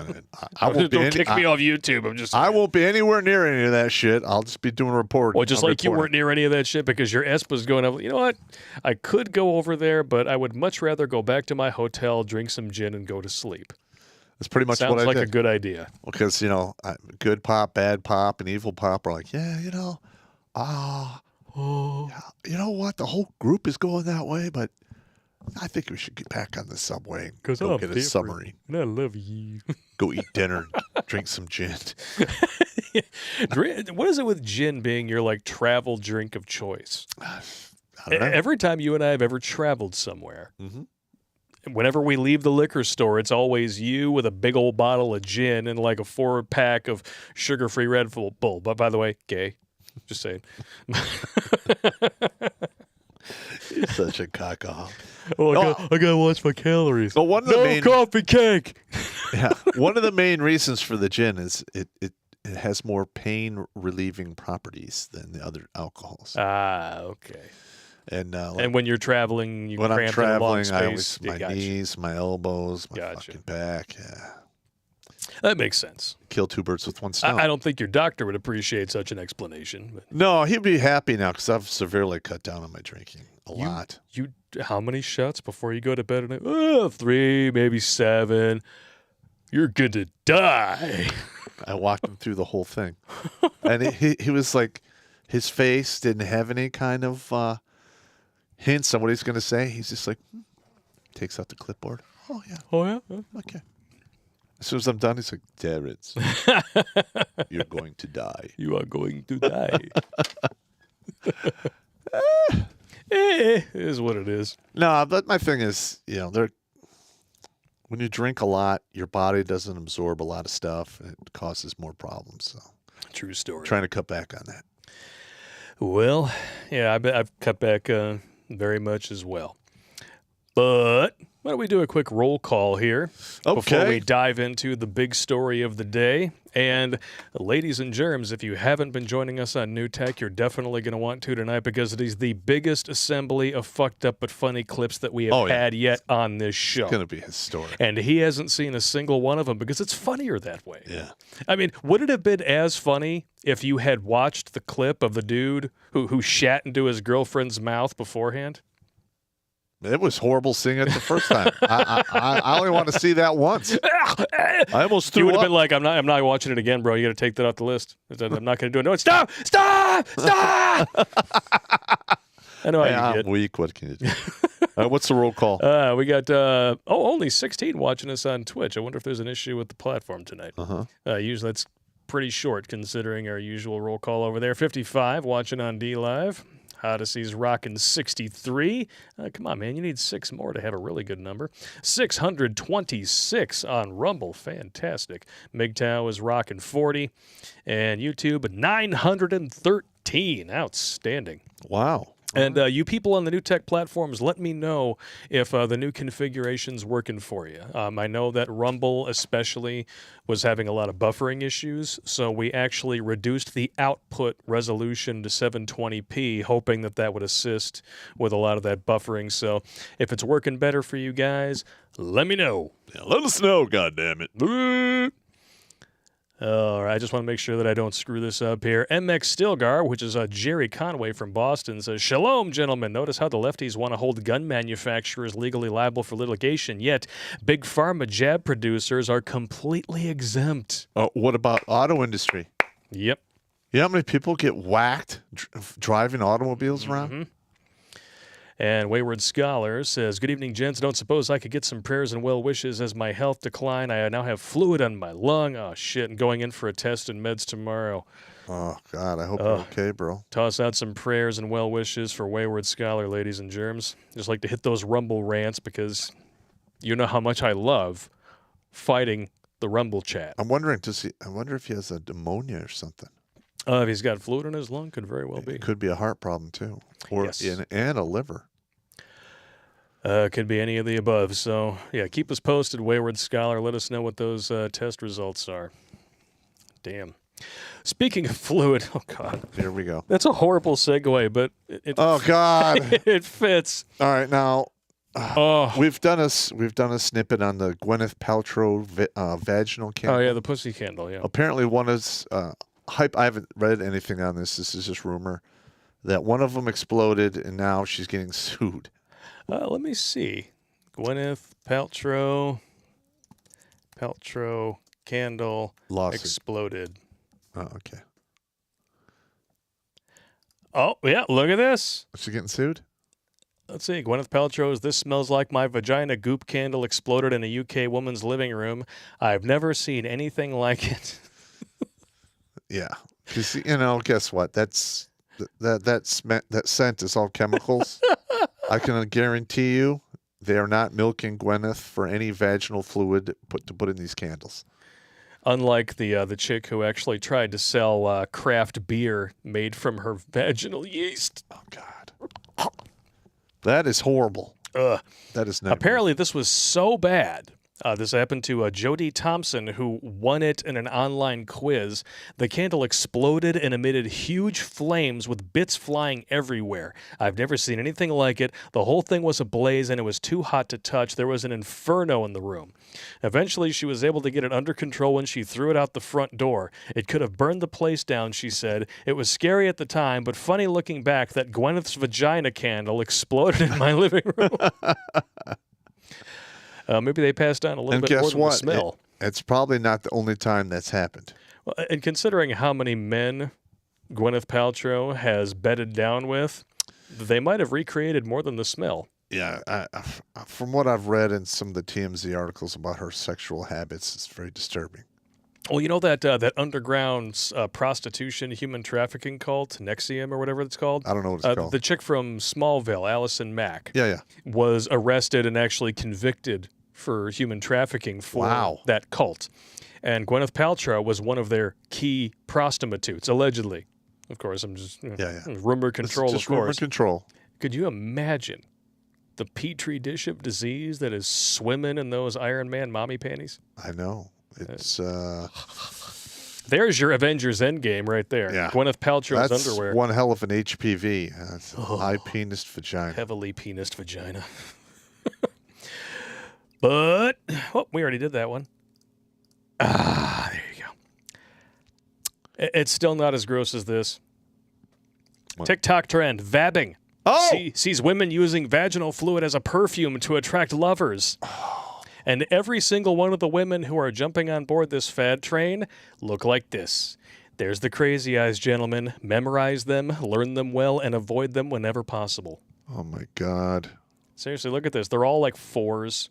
S2: I won't
S1: Don't kick me off YouTube.
S2: I won't be anywhere near any of that shit. I'll just be doing reporting.
S1: Well, just like you weren't near any of that shit because your ESPA's going up. You know what? I could go over there, but I would much rather go back to my hotel, drink some gin, and go to sleep.
S2: That's pretty much
S1: what I did. Sounds like a good idea.
S2: Because, you know, good pop, bad pop, and evil pop are like, yeah, you know, you know what? The whole group is going that way, but I think we should get back on the subway and go get a submarine.
S1: And I love you.
S2: Go eat dinner and drink some gin.
S1: What is it with gin being your, like, travel drink of choice?
S2: I don't know.
S1: Every time you and I have ever traveled somewhere, whenever we leave the liquor store, it's always you with a big old bottle of gin and like a 4-pack of sugar-free Red Bull. But by the way, gay. Just saying.
S2: You're such a cockahol.
S1: Oh, I gotta watch my calories.
S2: Well,
S1: no coffee cake.
S2: Yeah, one of the main reasons for the gin is it has more pain relieving properties than the other alcohols.
S1: Ah, okay.
S2: And
S1: when you're traveling, you
S2: when I'm
S1: cramp
S2: traveling,
S1: in a long
S2: I
S1: space.
S2: always my knees, my elbows, my
S1: Gotcha.
S2: fucking back. Yeah,
S1: that makes sense.
S2: Kill two birds with one stone.
S1: I don't think your doctor would appreciate such an explanation. But
S2: no, he'd be happy now because I've severely cut down on my drinking a lot.
S1: You how many shots before you go to bed at night? 3, maybe 7. You're good to die.
S2: I walked him through the whole thing, and he was like, his face didn't have any kind of hints on what he's going to say. He's just like, takes out the clipboard. Oh yeah.
S1: Oh yeah.
S2: Okay. As soon as I'm done, he's like, Terrence, you're going to die.
S1: You are going to die. It is what it is.
S2: No, but my thing is, you know, when you drink a lot, your body doesn't absorb a lot of stuff, and it causes more problems. So,
S1: true story.
S2: Trying to cut back on that.
S1: Well, yeah, I've cut back very much as well. But Why don't we do a quick roll call here before
S2: Okay.
S1: we dive into the big story of the day? And ladies and germs, if you haven't been joining us on New Tech, you're definitely going to want to tonight because it is the biggest assembly of fucked up but funny clips that we have had yet on this show.
S2: It's going to be historic.
S1: And he hasn't seen a single one of them because it's funnier that way.
S2: Yeah.
S1: I mean, would it have been as funny if you had watched the clip of the dude who shat into his girlfriend's mouth beforehand?
S2: It was horrible seeing it the first time. I only want to see that once. I almost
S1: You
S2: threw
S1: would have
S2: up.
S1: been like, I'm not watching it again, bro. You got to take that off the list. I'm not going to do it. No, stop! I know how you
S2: I'm
S1: get.
S2: weak. What can you do? What's the roll call?
S1: We got only 16 watching us on Twitch. I wonder if there's an issue with the platform tonight. Usually that's pretty short considering our usual roll call over there. 55 watching on D Live. Odyssey's rocking 63. Come on, man. You need 6 more to have a really good number. 626 on Rumble. Fantastic. MGTOW is rocking 40. And YouTube, 913. Outstanding.
S2: Wow.
S1: And you people on the New Tech platforms, let me know if the new configuration's working for you. I know that Rumble especially was having a lot of buffering issues, so we actually reduced the output resolution to 720p, hoping that that would assist with a lot of that buffering. So if it's working better for you guys, let me know.
S2: Yeah, let us know, goddammit.
S1: All right, I just want to make sure that I don't screw this up here. MX Stilgar, which is Jerry Conway from Boston, says, Shalom, gentlemen. Notice how the lefties want to hold gun manufacturers legally liable for litigation, yet big pharma jab producers are completely exempt.
S2: What about auto industry?
S1: Yep.
S2: You know how many people get whacked driving automobiles around?
S1: And Wayward Scholar says, good evening, gents. Don't suppose I could get some prayers and well wishes as my health decline. I now have fluid on my lung. Oh, shit. And going in for a test and meds tomorrow.
S2: Oh, God. I hope you're okay, bro.
S1: Toss out some prayers and well wishes for Wayward Scholar, ladies and germs. Just like to hit those Rumble rants because you know how much I love fighting the Rumble chat.
S2: I wonder if he has a pneumonia or something.
S1: If he's got fluid in his lung, could very well be.
S2: It could be a heart problem, too. Or
S1: Yes.
S2: and a liver.
S1: Could be any of the above. So, yeah, keep us posted, Wayward Scholar. Let us know what those test results are. Damn. Speaking of fluid, oh, God.
S2: Here we go.
S1: That's a horrible segue, but it
S2: Oh, God.
S1: it fits.
S2: All right, now,
S1: Oh.
S2: we've done a snippet on the Gwyneth Paltrow vaginal candle.
S1: Oh, yeah, the pussy candle, yeah.
S2: Apparently one is hype. I haven't read anything on this. This is just rumor that one of them exploded and now she's getting sued.
S1: Let me see. Gwyneth Paltrow candle
S2: Lawsuit.
S1: exploded.
S2: Oh, okay.
S1: Oh, yeah, look at this.
S2: Is she getting sued?
S1: Let's see. Gwyneth Paltrow's This Smells Like My Vagina goop candle exploded in a UK woman's living room. I've never seen anything like it.
S2: Yeah. Because, guess what? That scent is all chemicals. I can guarantee you they are not milking Gwyneth for any vaginal fluid to put in these candles.
S1: Unlike the chick who actually tried to sell craft beer made from her vaginal yeast.
S2: Oh, God. That is horrible.
S1: Ugh.
S2: That is not.
S1: Apparently, this was so bad. This happened to Jodie Thompson, who won it in an online quiz. The candle exploded and emitted huge flames with bits flying everywhere. I've never seen anything like it. The whole thing was ablaze, and it was too hot to touch. There was an inferno in the room. Eventually, she was able to get it under control when she threw it out the front door. It could have burned the place down, she said. It was scary at the time, but funny looking back that Gwyneth's vagina candle exploded in my living room. Maybe they passed on a little bit more than the smell.
S2: It's probably not the only time that's happened.
S1: Well, and considering how many men Gwyneth Paltrow has bedded down with, they might have recreated more than the smell.
S2: Yeah, from what I've read in some of the TMZ articles about her sexual habits, it's very disturbing.
S1: Well, you know that underground prostitution, human trafficking cult, Nexium or whatever it's called?
S2: I don't know what it's called.
S1: The chick from Smallville, Allison Mack,
S2: Yeah.
S1: was arrested and actually convicted for human trafficking for that cult. And Gwyneth Paltrow was one of their key prostitutes, allegedly. Of course, I'm just rumor control,
S2: Just
S1: of course.
S2: rumor control.
S1: Could you imagine the petri dish of disease that is swimming in those Iron Man mommy panties.
S2: I know. It's
S1: There's your Avengers Endgame right there.
S2: Yeah.
S1: Gwyneth Paltrow's
S2: that's
S1: underwear.
S2: one hell of an HPV. That's high penis vagina.
S1: Heavily penised vagina. But, we already did that one. There you go. It's still not as gross as this.
S2: What?
S1: TikTok trend, vabbing.
S2: Oh!
S1: Sees women using vaginal fluid as a perfume to attract lovers. And every single one of the women who are jumping on board this fad train look like this. There's the crazy eyes, gentlemen. Memorize them, learn them well, and avoid them whenever possible.
S2: Oh my God.
S1: Seriously, look at this. They're all like 4s.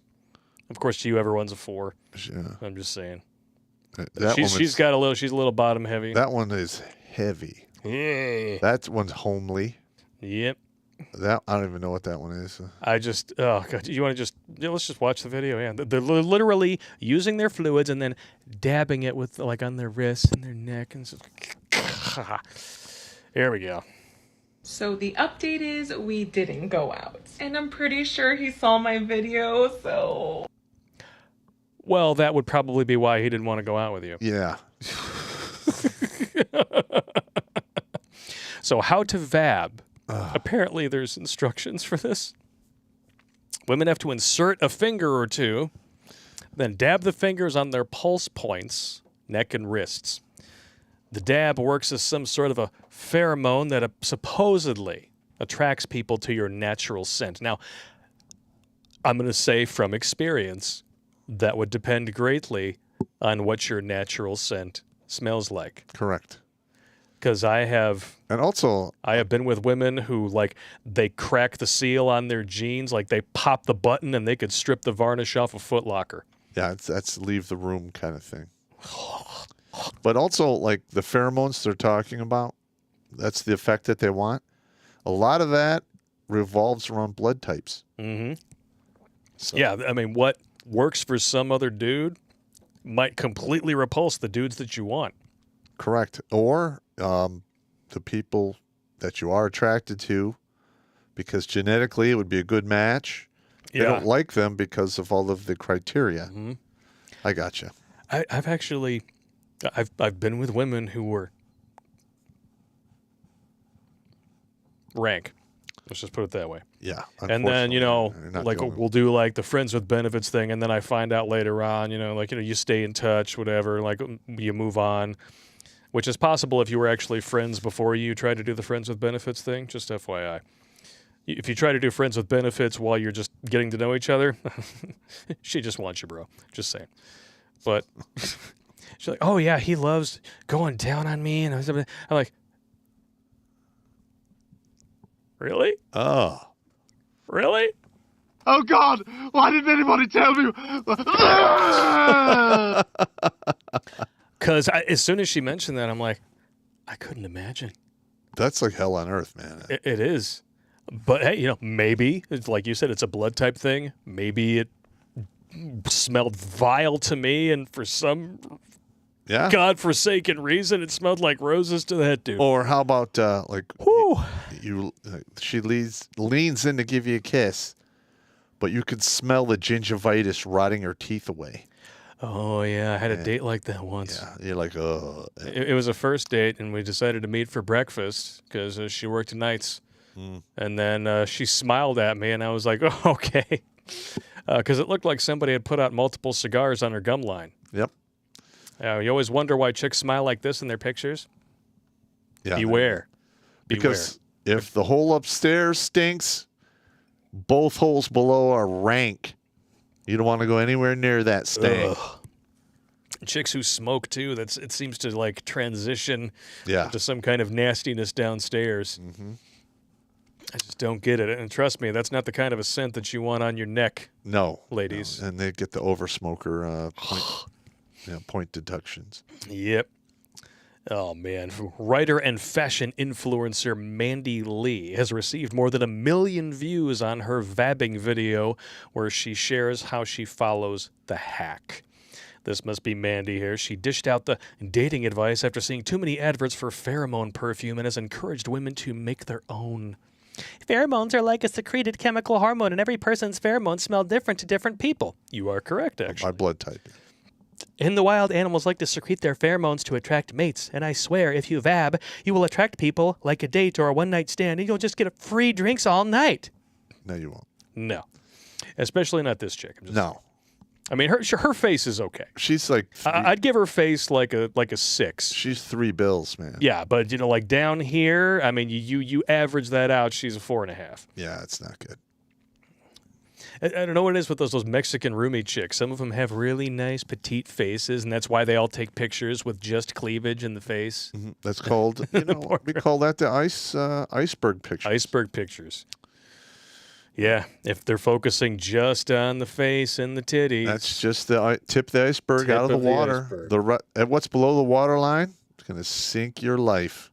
S1: Of course, to you, everyone's a 4.
S2: Yeah.
S1: I'm just saying.
S2: She's
S1: She's a little bottom heavy.
S2: That one is heavy.
S1: Yeah.
S2: That one's homely.
S1: Yep.
S2: That I don't even know what that one is.
S1: I just, oh God, you want to let's just watch the video. Yeah, they're literally using their fluids and then dabbing it with like on their wrists and their neck and so. Here we go.
S7: So the update is we didn't go out, and I'm pretty sure he saw my video. So
S1: Well, that would probably be why he didn't want to go out with you.
S2: Yeah.
S1: So how to vab. Apparently there's instructions for this. Women have to insert a finger or two, then dab the fingers on their pulse points, neck and wrists. The dab works as some sort of a pheromone that supposedly attracts people to your natural scent. Now, I'm going to say from experience, that would depend greatly on what your natural scent smells like.
S2: Correct.
S1: Because I have been with women who, like, they crack the seal on their jeans, like they pop the button and they could strip the varnish off a Foot Locker.
S2: Yeah, that's leave the room kind of thing. But also, like the pheromones they're talking about, that's the effect that they want. A lot of that revolves around blood types.
S1: Mm-hmm.
S2: So.
S1: Yeah, I mean, what works for some other dude might completely repulse the dudes that you want.
S2: Correct. Or the people that you are attracted to, because genetically it would be a good match. They don't like them because of all of the criteria.
S1: Mm-hmm.
S2: I gotcha.
S1: I've actually, I've been with women who were rank. Let's just put it that way.
S2: Yeah.
S1: And then, you know, like
S2: the only
S1: we'll do like the friends with benefits thing. And then I find out later on, you know, like, you know, you stay in touch, whatever, like you move on, which is possible if you were actually friends before you tried to do the friends with benefits thing. Just FYI. If you try to do friends with benefits while you're just getting to know each other, she just wants you, bro. Just saying. But she's like, oh, yeah, he loves going down on me. And I'm like, really?
S2: Oh.
S1: Really?
S3: Oh God! Why didn't anybody tell me?
S1: Because as soon as she mentioned that, I'm like, I couldn't imagine.
S2: That's like hell on earth, man.
S1: It is. But, hey, you know, maybe, it's like you said, it's a blood type thing. Maybe it smelled vile to me, and for some godforsaken reason, it smelled like roses to that dude.
S2: Or how about,
S1: Whew.
S2: she leans in to give you a kiss, but you could smell the gingivitis rotting her teeth away.
S1: Oh, yeah, I had a date like that once.
S2: Yeah, you're like, oh.
S1: It was a first date, and we decided to meet for breakfast because she worked nights. And then she smiled at me, and I was like, oh, okay. Because it looked like somebody had put out multiple cigars on her gum line.
S2: Yep.
S1: You always wonder why chicks smile like this in their pictures.
S2: Yeah.
S1: Beware.
S2: Because if the hole upstairs stinks, both holes below are rank. You don't want to go anywhere near that stank.
S1: Ugh. Chicks who smoke, too, it seems to, like, transition to some kind of nastiness downstairs.
S2: Mm-hmm.
S1: I just don't get it. And trust me, that's not the kind of a scent that you want on your neck.
S2: No.
S1: Ladies.
S2: No. And they get the oversmoker point deductions.
S1: Yep. Oh, man. Writer and fashion influencer Mandy Lee has received more than 1 million views on her vabbing video where she shares how she follows the hack. This must be Mandy here. She dished out the dating advice after seeing too many adverts for pheromone perfume and has encouraged women to make their own. Pheromones are like a secreted chemical hormone, and every person's pheromones smell different to different people. You are correct, actually.
S2: My blood type.
S1: In the wild, animals like to secrete their pheromones to attract mates, and I swear, if you vab, you will attract people like a date or a one-night stand, and you'll just get free drinks all night.
S2: No, you won't.
S1: No. Especially not this chick.
S2: No.
S1: I mean, her face is okay.
S2: She's like...
S1: I'd give her face like a 6.
S2: She's $3, man.
S1: Yeah, but, like down here, I mean, you average that out, she's a 4.5.
S2: Yeah, it's not good.
S1: I don't know what it is with those Mexican roomie chicks. Some of them have really nice petite faces, and that's why they all take pictures with just cleavage in the face.
S2: Mm-hmm. That's called, we call that the iceberg picture.
S1: Iceberg pictures. Yeah, if they're focusing just on the face and the titties.
S2: That's just the tip of the iceberg out of the water. And what's below the water line, it's going to sink your life.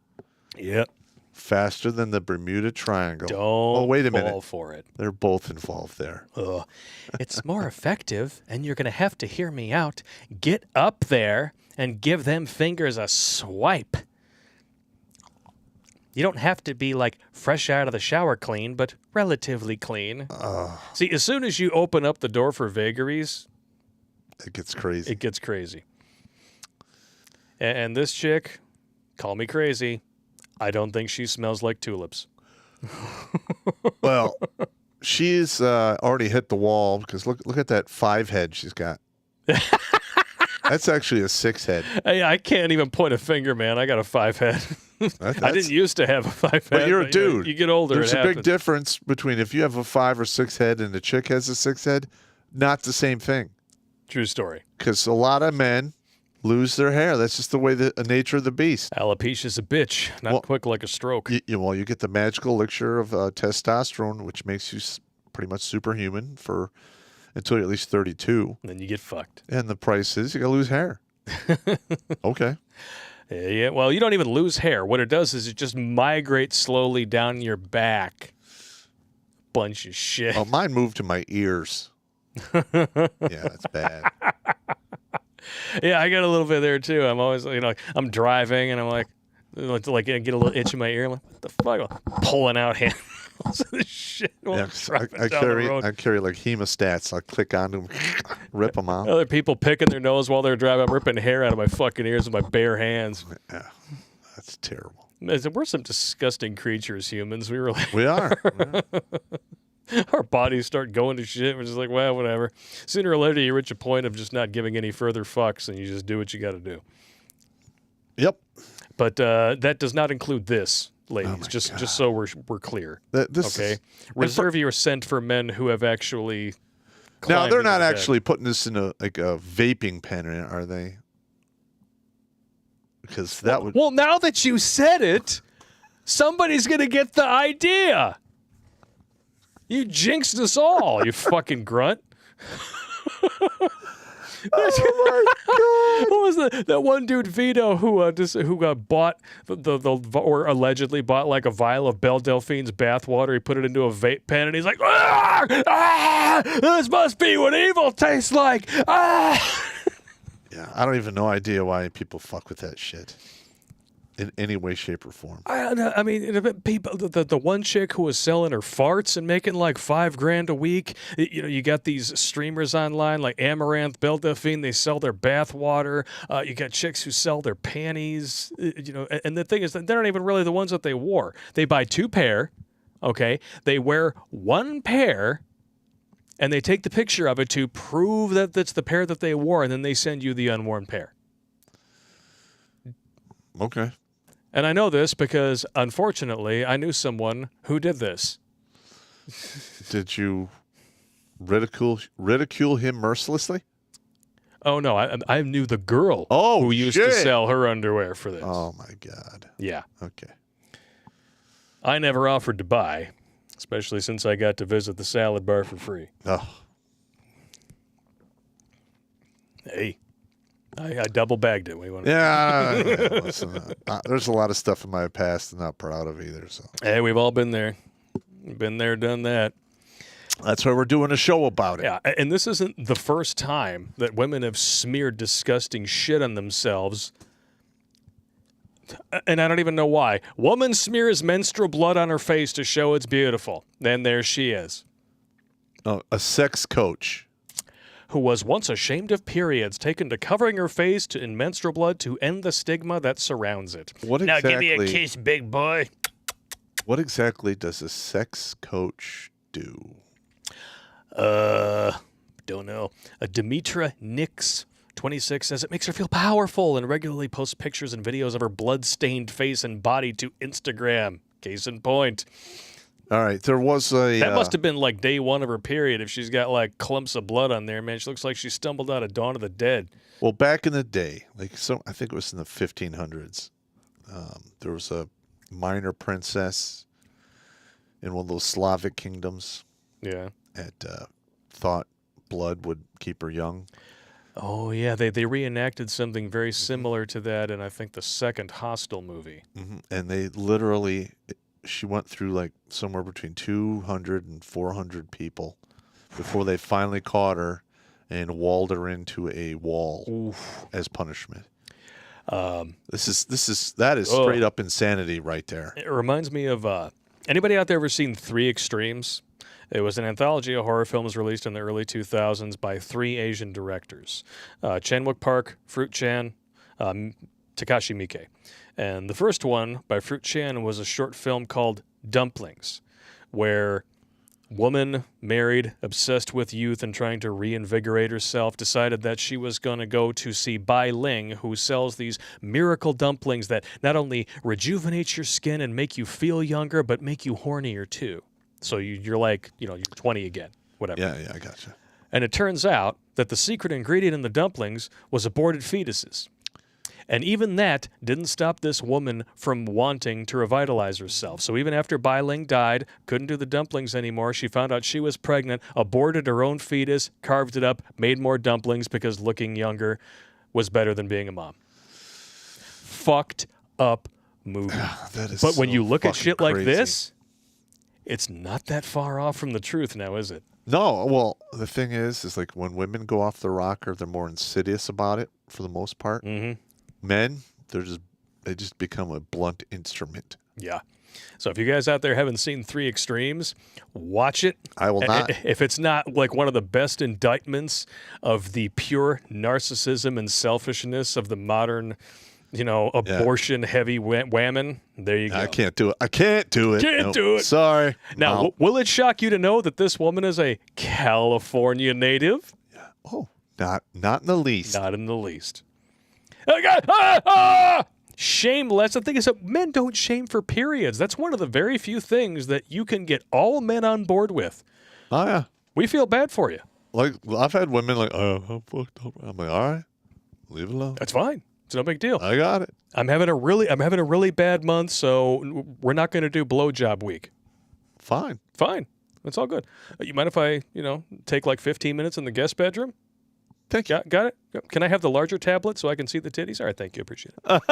S1: Yep.
S2: Faster than the Bermuda Triangle.
S1: Don't
S2: wait a minute.
S1: fall for it.
S2: They're both involved there.
S1: Ugh. It's more effective, and you're going to have to hear me out. Get up there and give them fingers a swipe. You don't have to be like fresh out of the shower clean, but relatively clean. See, as soon as you open up the door for vagaries,
S2: it gets crazy.
S1: It gets crazy. And this chick, call me crazy, I don't think she smells like tulips.
S2: Well, she's already hit the wall because look at that 5 head she's got. That's actually a 6 head.
S1: Hey, I can't even point a finger, man. I got a 5 head. I didn't used to have a 5 head.
S2: But you're a dude.
S1: You get older.
S2: There's a big difference between if you have a 5 or 6 head and the chick has a 6 head. Not the same thing.
S1: True story.
S2: Because a lot of men lose their hair. That's just the way the nature of the beast.
S1: Alopecia's a bitch, not quick like a stroke.
S2: You get the magical elixir of testosterone, which makes you pretty much superhuman until you're at least 32.
S1: And then you get fucked.
S2: And the price is you got to lose hair. Okay.
S1: Yeah, well, you don't even lose hair. What it does is it just migrates slowly down your back. Bunch of shit.
S2: Oh, mine moved to my ears. Yeah, that's bad.
S1: Yeah, I got a little bit there too. I'm always, I'm driving and I'm like I get a little itch in my ear. I'm like, what the fuck? I'm pulling out handles of this shit.
S2: Yeah, I carry like hemostats. I click on them, rip them out.
S1: Other people picking their nose while they're driving. I'm ripping hair out of my fucking ears with my bare hands.
S2: Yeah, that's terrible.
S1: We're some disgusting creatures, humans. We really
S2: we are.
S1: Our bodies start going to shit. We're just like, well, whatever. Sooner or later, you reach a point of just not giving any further fucks, and you just do what you got to do.
S2: Yep.
S1: But that does not include this, ladies. Just so we're clear. Okay. Reserve your scent for men who have actually.
S2: Now they're not actually putting this in a vaping pen, are they? Because that would.
S1: Well, now that you said it, somebody's gonna get the idea. You jinxed us all, you fucking grunt.
S2: Oh my god!
S1: What was that one dude Vito who bought or allegedly bought like a vial of Belle Delphine's bathwater? He put it into a vape pen and he's like, this must be what evil tastes like.
S2: Yeah, I don't even know idea why people fuck with that shit in any way, shape, or form.
S1: I mean, people. The one chick who was selling her farts and making like $5,000 a week. You got these streamers online like Amaranth, Belle Delphine. They sell their bath water. You got chicks who sell their panties. And the thing is that they're not even really the ones that they wore. They buy 2 pair. Okay, they wear 1 pair. And they take the picture of it to prove that that's the pair that they wore, and then they send you the unworn pair.
S2: Okay.
S1: And I know this because, unfortunately, I knew someone who did this.
S2: Did you ridicule him mercilessly?
S1: Oh, no. I knew the girl who used to sell her underwear for this.
S2: Oh, my God.
S1: Yeah.
S2: Okay.
S1: I never offered to buy, especially since I got to visit the salad bar for free.
S2: Oh.
S1: Hey. I double bagged it.
S2: Listen, there's a lot of stuff in my past I'm not proud of either. So
S1: hey, we've all been there. Been there, done that.
S2: That's why we're doing a show about it.
S1: Yeah, and this isn't the first time that women have smeared disgusting shit on themselves And I don't even know why. Woman smears menstrual blood on her face to show it's beautiful. Then there she is.
S2: Oh, a sex coach.
S1: Who was once ashamed of periods, taken to covering her face in menstrual blood to end the stigma that surrounds it.
S2: What
S1: Now
S2: exactly,
S1: give me a kiss, big boy.
S2: What exactly does a sex coach do?
S1: Don't know. Demetra Nix, 26, says it makes her feel powerful and regularly posts pictures and videos of her blood-stained face and body to Instagram. Case in point.
S2: All right, there was a...
S1: That must have been like day one of her period if she's got like clumps of blood on there, man. She looks like she stumbled out of Dawn of the Dead.
S2: Well, back in the day, I think it was in the 1500s, there was a minor princess in one of those Slavic kingdoms.
S1: Yeah.
S2: That thought blood would keep her young.
S1: Oh, yeah. They reenacted something very similar to that in, I think, the second Hostel movie.
S2: Mm-hmm. And they literally... She went through like somewhere between 200 and 400 people before they finally caught her and walled her into a wall as punishment. That is straight up insanity right there.
S1: It reminds me of anybody out there ever seen Three Extremes? It was an anthology of horror films released in the early 2000s by 3 Asian directors: Chan-wook Park, Fruit Chan, Takashi Miike. And the first one by Fruit Chan was a short film called Dumplings, where woman, married, obsessed with youth and trying to reinvigorate herself, decided that she was going to go to see Bai Ling, who sells these miracle dumplings that not only rejuvenate your skin and make you feel younger, but make you hornier too. So you're like, you're 20 again, whatever.
S2: Yeah, I gotcha.
S1: And it turns out that the secret ingredient in the dumplings was aborted fetuses. And even that didn't stop this woman from wanting to revitalize herself. So even after Bai Ling died, couldn't do the dumplings anymore, she found out she was pregnant, aborted her own fetus, carved it up, made more dumplings because looking younger was better than being a mom. Fucked up movie. But when you look at shit like this, it's not that far off from the truth now, is it?
S2: No, well, the thing is like when women go off the rocker, they're more insidious about it for the most part.
S1: Mm-hmm.
S2: Men, they just become a blunt instrument.
S1: Yeah. So if you guys out there haven't seen Three Extremes, watch it.
S2: I will not.
S1: If it's not like one of the best indictments of the pure narcissism and selfishness of the modern, abortion heavy whammon, there you go.
S2: I can't do it. Can't do it. Sorry.
S1: Now, will it shock you to know that this woman is a California native?
S2: Yeah. Oh, not in the least.
S1: Not in the least. Shameless. The thing is that men don't shame for periods. That's one of the very few things that you can get all men on board with.
S2: Oh, yeah.
S1: We feel bad for you.
S2: Like, I've had women like, oh, I'm fucked up. I'm like, all right, leave it alone.
S1: That's fine. It's no big deal.
S2: I got it.
S1: I'm having a really bad month, so we're not going to do blowjob week.
S2: Fine.
S1: That's all good. You mind if I, take like 15 minutes in the guest bedroom?
S2: Thank you.
S1: Got it? Can I have the larger tablet so I can see the titties? All right, thank you. Appreciate it.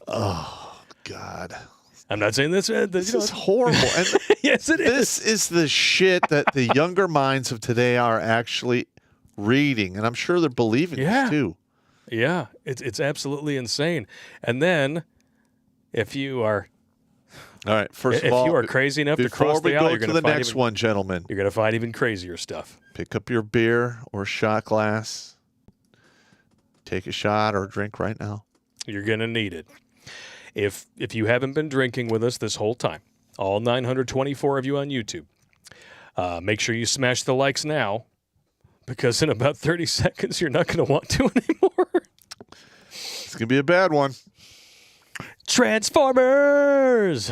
S2: Oh, God.
S1: I'm not saying this.
S2: This is horrible. And
S1: yes, it is.
S2: This is the shit that the younger minds of today are actually reading, and I'm sure they're believing this too.
S1: Yeah, it's absolutely insane. And then, if you are...
S2: All right. First of all,
S1: if you are crazy enough to cross the aisle, you're going to find
S2: next one, gentlemen.
S1: You're going to find even crazier stuff.
S2: Pick up your beer or shot glass. Take a shot or a drink right now.
S1: You're going to need it. If you haven't been drinking with us this whole time, all 924 of you on YouTube, make sure you smash the likes now, because in about 30 seconds you're not going to want to anymore.
S2: It's going to be a bad one.
S1: Transformers!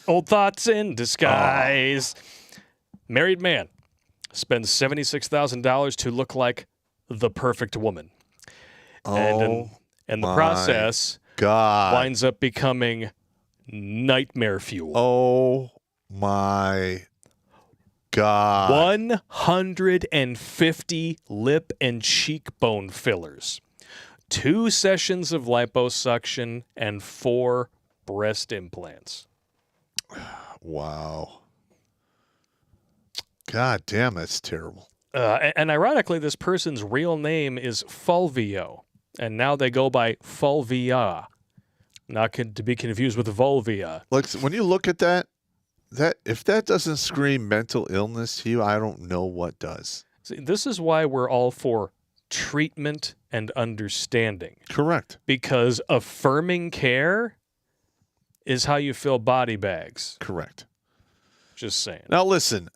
S1: Old thoughts in disguise. Married man spends $76,000 to look like the perfect woman. And the process winds up becoming nightmare fuel.
S2: Oh, my God.
S1: 150 lip and cheekbone fillers. 2 sessions of liposuction, and 4 breast implants.
S2: Wow. God damn, that's terrible.
S1: And ironically, this person's real name is Fulvio, and now they go by Fulvia, not to be confused with Volvia.
S2: Look, when you look at that if that doesn't scream mental illness to you, I don't know what does.
S1: See, this is why we're all for treatment and understanding.
S2: Correct.
S1: Because affirming care is how you fill body bags.
S2: Correct.
S1: Just saying.
S2: Now, listen,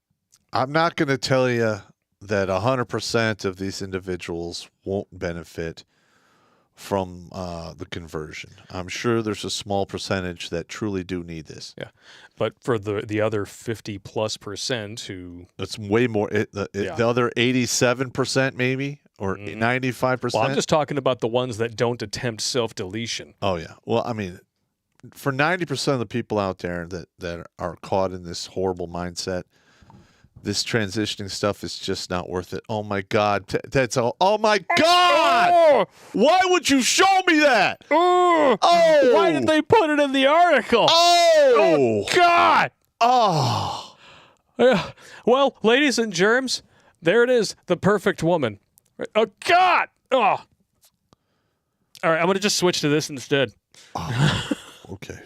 S2: I'm not going to tell you that 100% of these individuals won't benefit from the conversion. I'm sure there's a small percentage that truly do need this.
S1: Yeah. But for the other 50+% who...
S2: It's way more. The other 87% maybe, or 95%.
S1: Well, I'm just talking about the ones that don't attempt self-deletion.
S2: Oh, yeah. Well, I mean, for 90% of the people out there that are caught in this horrible mindset, this transitioning stuff is just not worth it. Oh, my God. That's all. Oh, my God.
S1: Oh!
S2: Why would you show me that?
S1: Oh! Why did they put it in the article?
S2: Oh!
S1: God!
S2: Oh!
S1: Well, ladies and germs, there it is. The perfect woman. Oh, God! Oh! All right, I'm going to just switch to this instead.
S2: Oh, okay.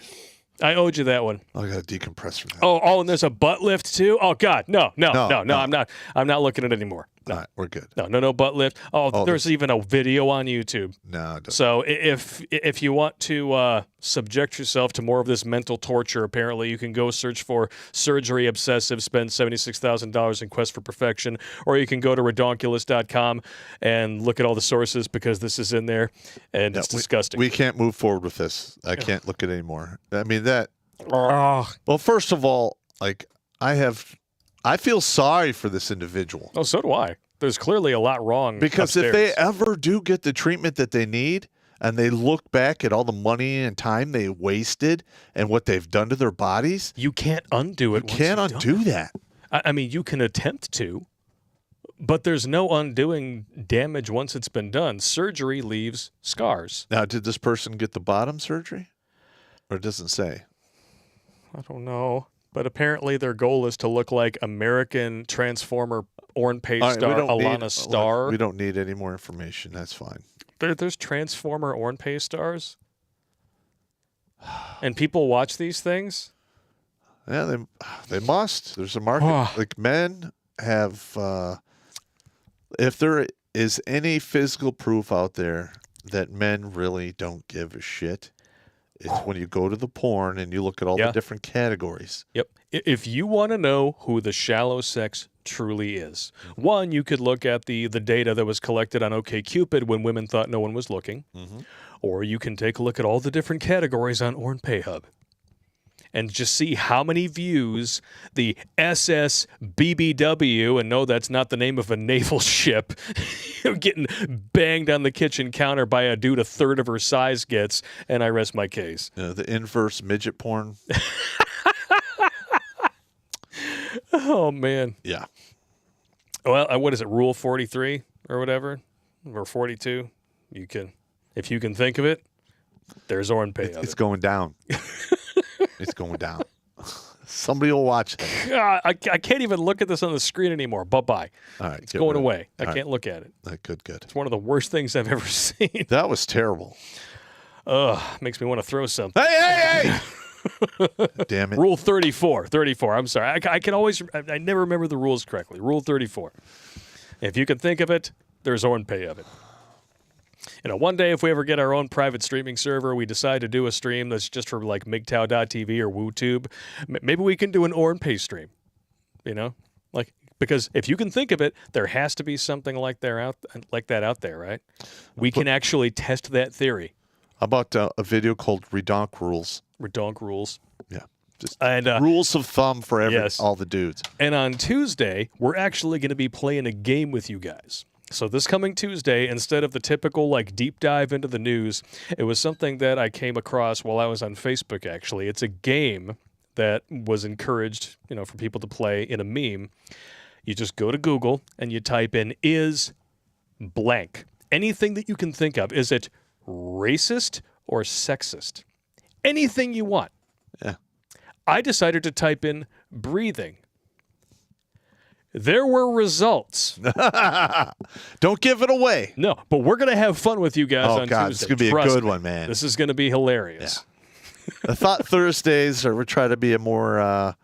S1: I owed you that one.
S2: I got to decompress from that.
S1: Oh, and there's a butt lift too. Oh God, no. I'm not looking at it anymore. No.
S2: All right, we're good.
S1: No butt lift. There's even a video on YouTube.
S2: No.
S1: So if you want to subject yourself to more of this mental torture, apparently you can go search for Surgery Obsessive, spend $76,000 in quest for perfection, or you can go to Redonkulas.com and look at all the sources because this is in there and it's disgusting.
S2: We can't move forward with this. I can't look at it anymore. I mean that.
S1: Oh.
S2: Well, first of all, like I feel sorry for this individual.
S1: Oh, so do I. There's clearly a lot wrong.
S2: Because
S1: upstairs.
S2: if they ever do get the treatment that they need and they look back at all the money and time they wasted and what they've done to their bodies,
S1: you can't undo it.
S2: You can't undo that.
S1: I mean, you can attempt to, but there's no undoing damage once it's been done. Surgery leaves scars.
S2: Now, did this person get the bottom surgery? Or it doesn't say?
S1: I don't know. But apparently their goal is to look like American Transformer Orn Page star Alana Starr.
S2: We don't need any more information. That's fine.
S1: There's Transformer Orn Page stars? And people watch these things?
S2: Yeah, they must. There's a market. Like men have, if there is any physical proof out there that men really don't give a shit, it's when you go to the porn and you look at all the different categories.
S1: Yep. If you want to know who the shallow sex truly is, one, you could look at the data that was collected on OkCupid when women thought no one was looking, or you can take a look at all the different categories on OrnPayHub and just see how many views the SS BBW, and no, that's not the name of a naval ship, getting banged on the kitchen counter by a dude a third of her size gets, and I rest my case.
S2: The inverse midget porn.
S1: Oh, man.
S2: Yeah.
S1: Well, what is it, Rule 43 or whatever? Or 42? If you can think of it, there's OrnPay.
S2: It's going down. It's going down. Somebody will watch it.
S1: I can't even look at this on the screen anymore. Bye-bye.
S2: All right.
S1: It's going away. I can't look at it.
S2: Good.
S1: It's one of the worst things I've ever seen.
S2: That was terrible.
S1: Makes me want to throw something.
S2: Hey! Damn it.
S1: Rule 34. I'm sorry. I never remember the rules correctly. Rule 34. If you can think of it, there's OrnPay of it. One day if we ever get our own private streaming server, we decide to do a stream that's just for like MGTOW.tv or WooTube, maybe we can do an OrnPay stream, because if you can think of it, there has to be something like that out there, right? We can actually test that theory.
S2: How about a video called Redonk Rules?
S1: Redonk Rules.
S2: Yeah. Just
S1: rules
S2: of thumb for all the dudes.
S1: And on Tuesday, we're actually going to be playing a game with you guys. So this coming Tuesday, instead of the typical deep dive into the news, it was something that I came across while I was on Facebook, actually. It's a game that was encouraged, for people to play in a meme. You just go to Google and you type in is blank. Anything that you can think of. Is it racist or sexist? Anything you want.
S2: Yeah.
S1: I decided to type in breathing. There were results.
S2: Don't give it away.
S1: No, but we're going to have fun with you guys on
S2: God,
S1: Tuesday.
S2: it's going to be
S1: Trust
S2: a good
S1: me.
S2: one, man.
S1: This is going to be hilarious.
S2: I thought Thursdays we're trying to be a more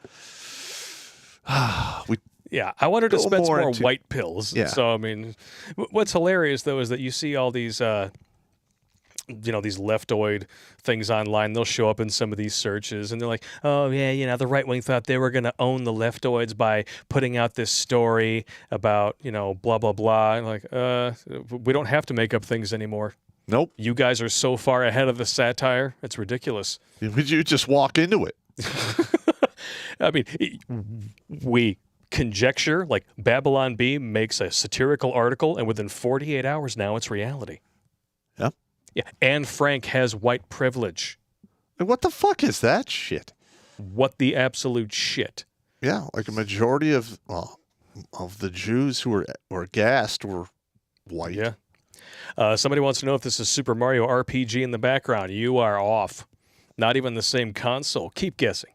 S1: Yeah, I wanted to
S2: Go
S1: spend some
S2: more
S1: more
S2: into-
S1: white pills.
S2: Yeah.
S1: So, I mean, what's hilarious, though, is that you see all these, these leftoid things online. They'll show up in some of these searches, and they're like, oh, yeah, the right wing thought they were going to own the leftoids by putting out this story about, blah, blah, blah. And like, we don't have to make up things anymore.
S2: Nope.
S1: You guys are so far ahead of the satire. It's ridiculous.
S2: You just walk into it.
S1: I mean, we conjecture, like Babylon Bee makes a satirical article, and within 48 hours now, it's reality.
S2: Yeah.
S1: Yeah. Anne Frank has white privilege.
S2: And what the fuck is that shit?
S1: What the absolute shit.
S2: Yeah, like a majority of the Jews who were gassed were white.
S1: Yeah. Somebody wants to know if this is Super Mario RPG in the background. You are off. Not even the same console. Keep guessing.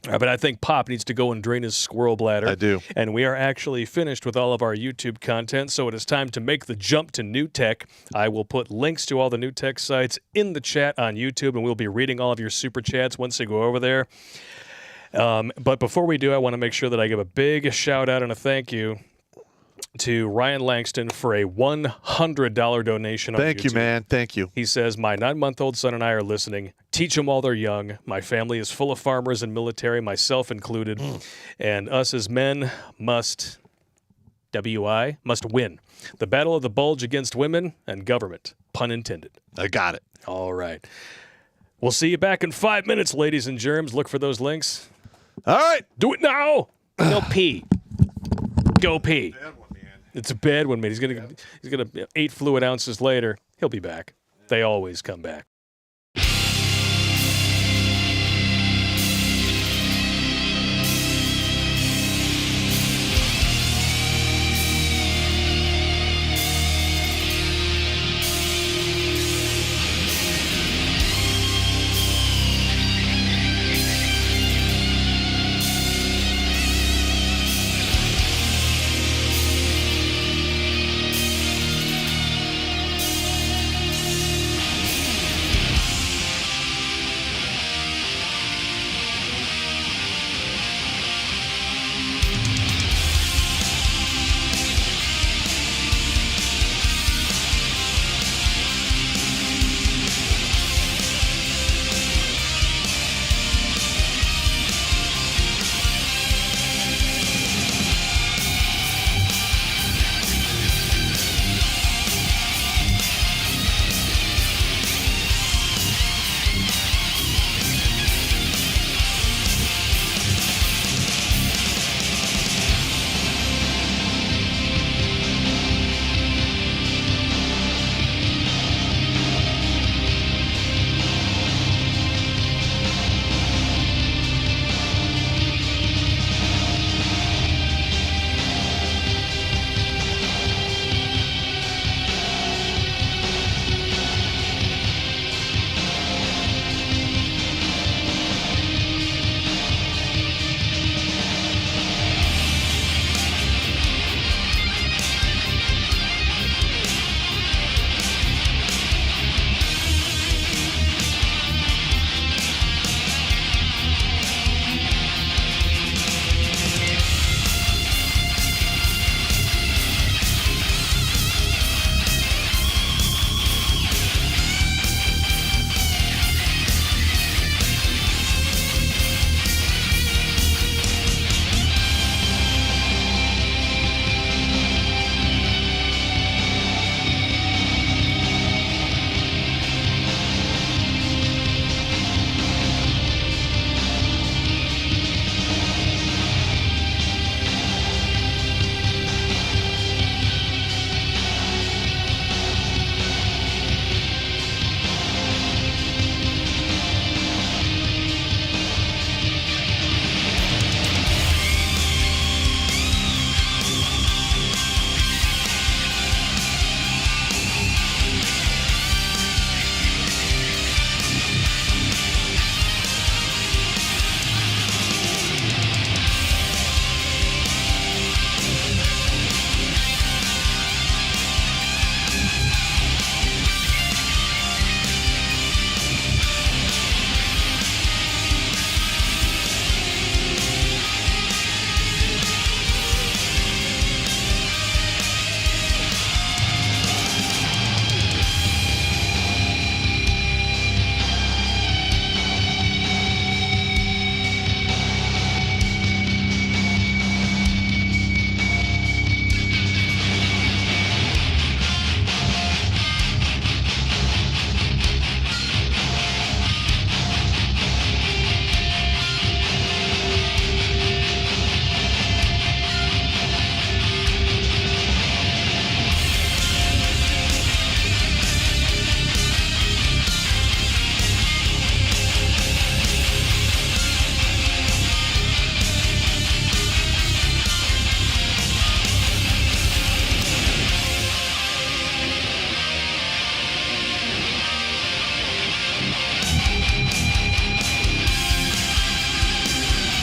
S1: But I think Pop needs to go and drain his squirrel bladder.
S2: I do.
S1: And we are actually finished with all of our YouTube content, so it is time to make the jump to New Tech. I will put links to all the New Tech sites in the chat on YouTube, and we'll be reading all of your super chats once you go over there. But before we do, I want to make sure that I give a big shout out and a thank you to Ryan Langston for a $100 donation on
S2: Thank you,
S1: YouTube.
S2: man. Thank you.
S1: He says, my 9-month-old son and I are listening. Teach them while they're young. My family is full of farmers and military, myself included. And us as men must win. The battle of the bulge against women and government. Pun intended.
S2: I got it.
S1: All right. We'll see you back in 5 minutes, ladies and germs. Look for those links.
S2: All right.
S1: Do it now. Go pee. Go pee. It's a bad one, man. He's gonna 8 fluid ounces later. He'll be back. They always come back.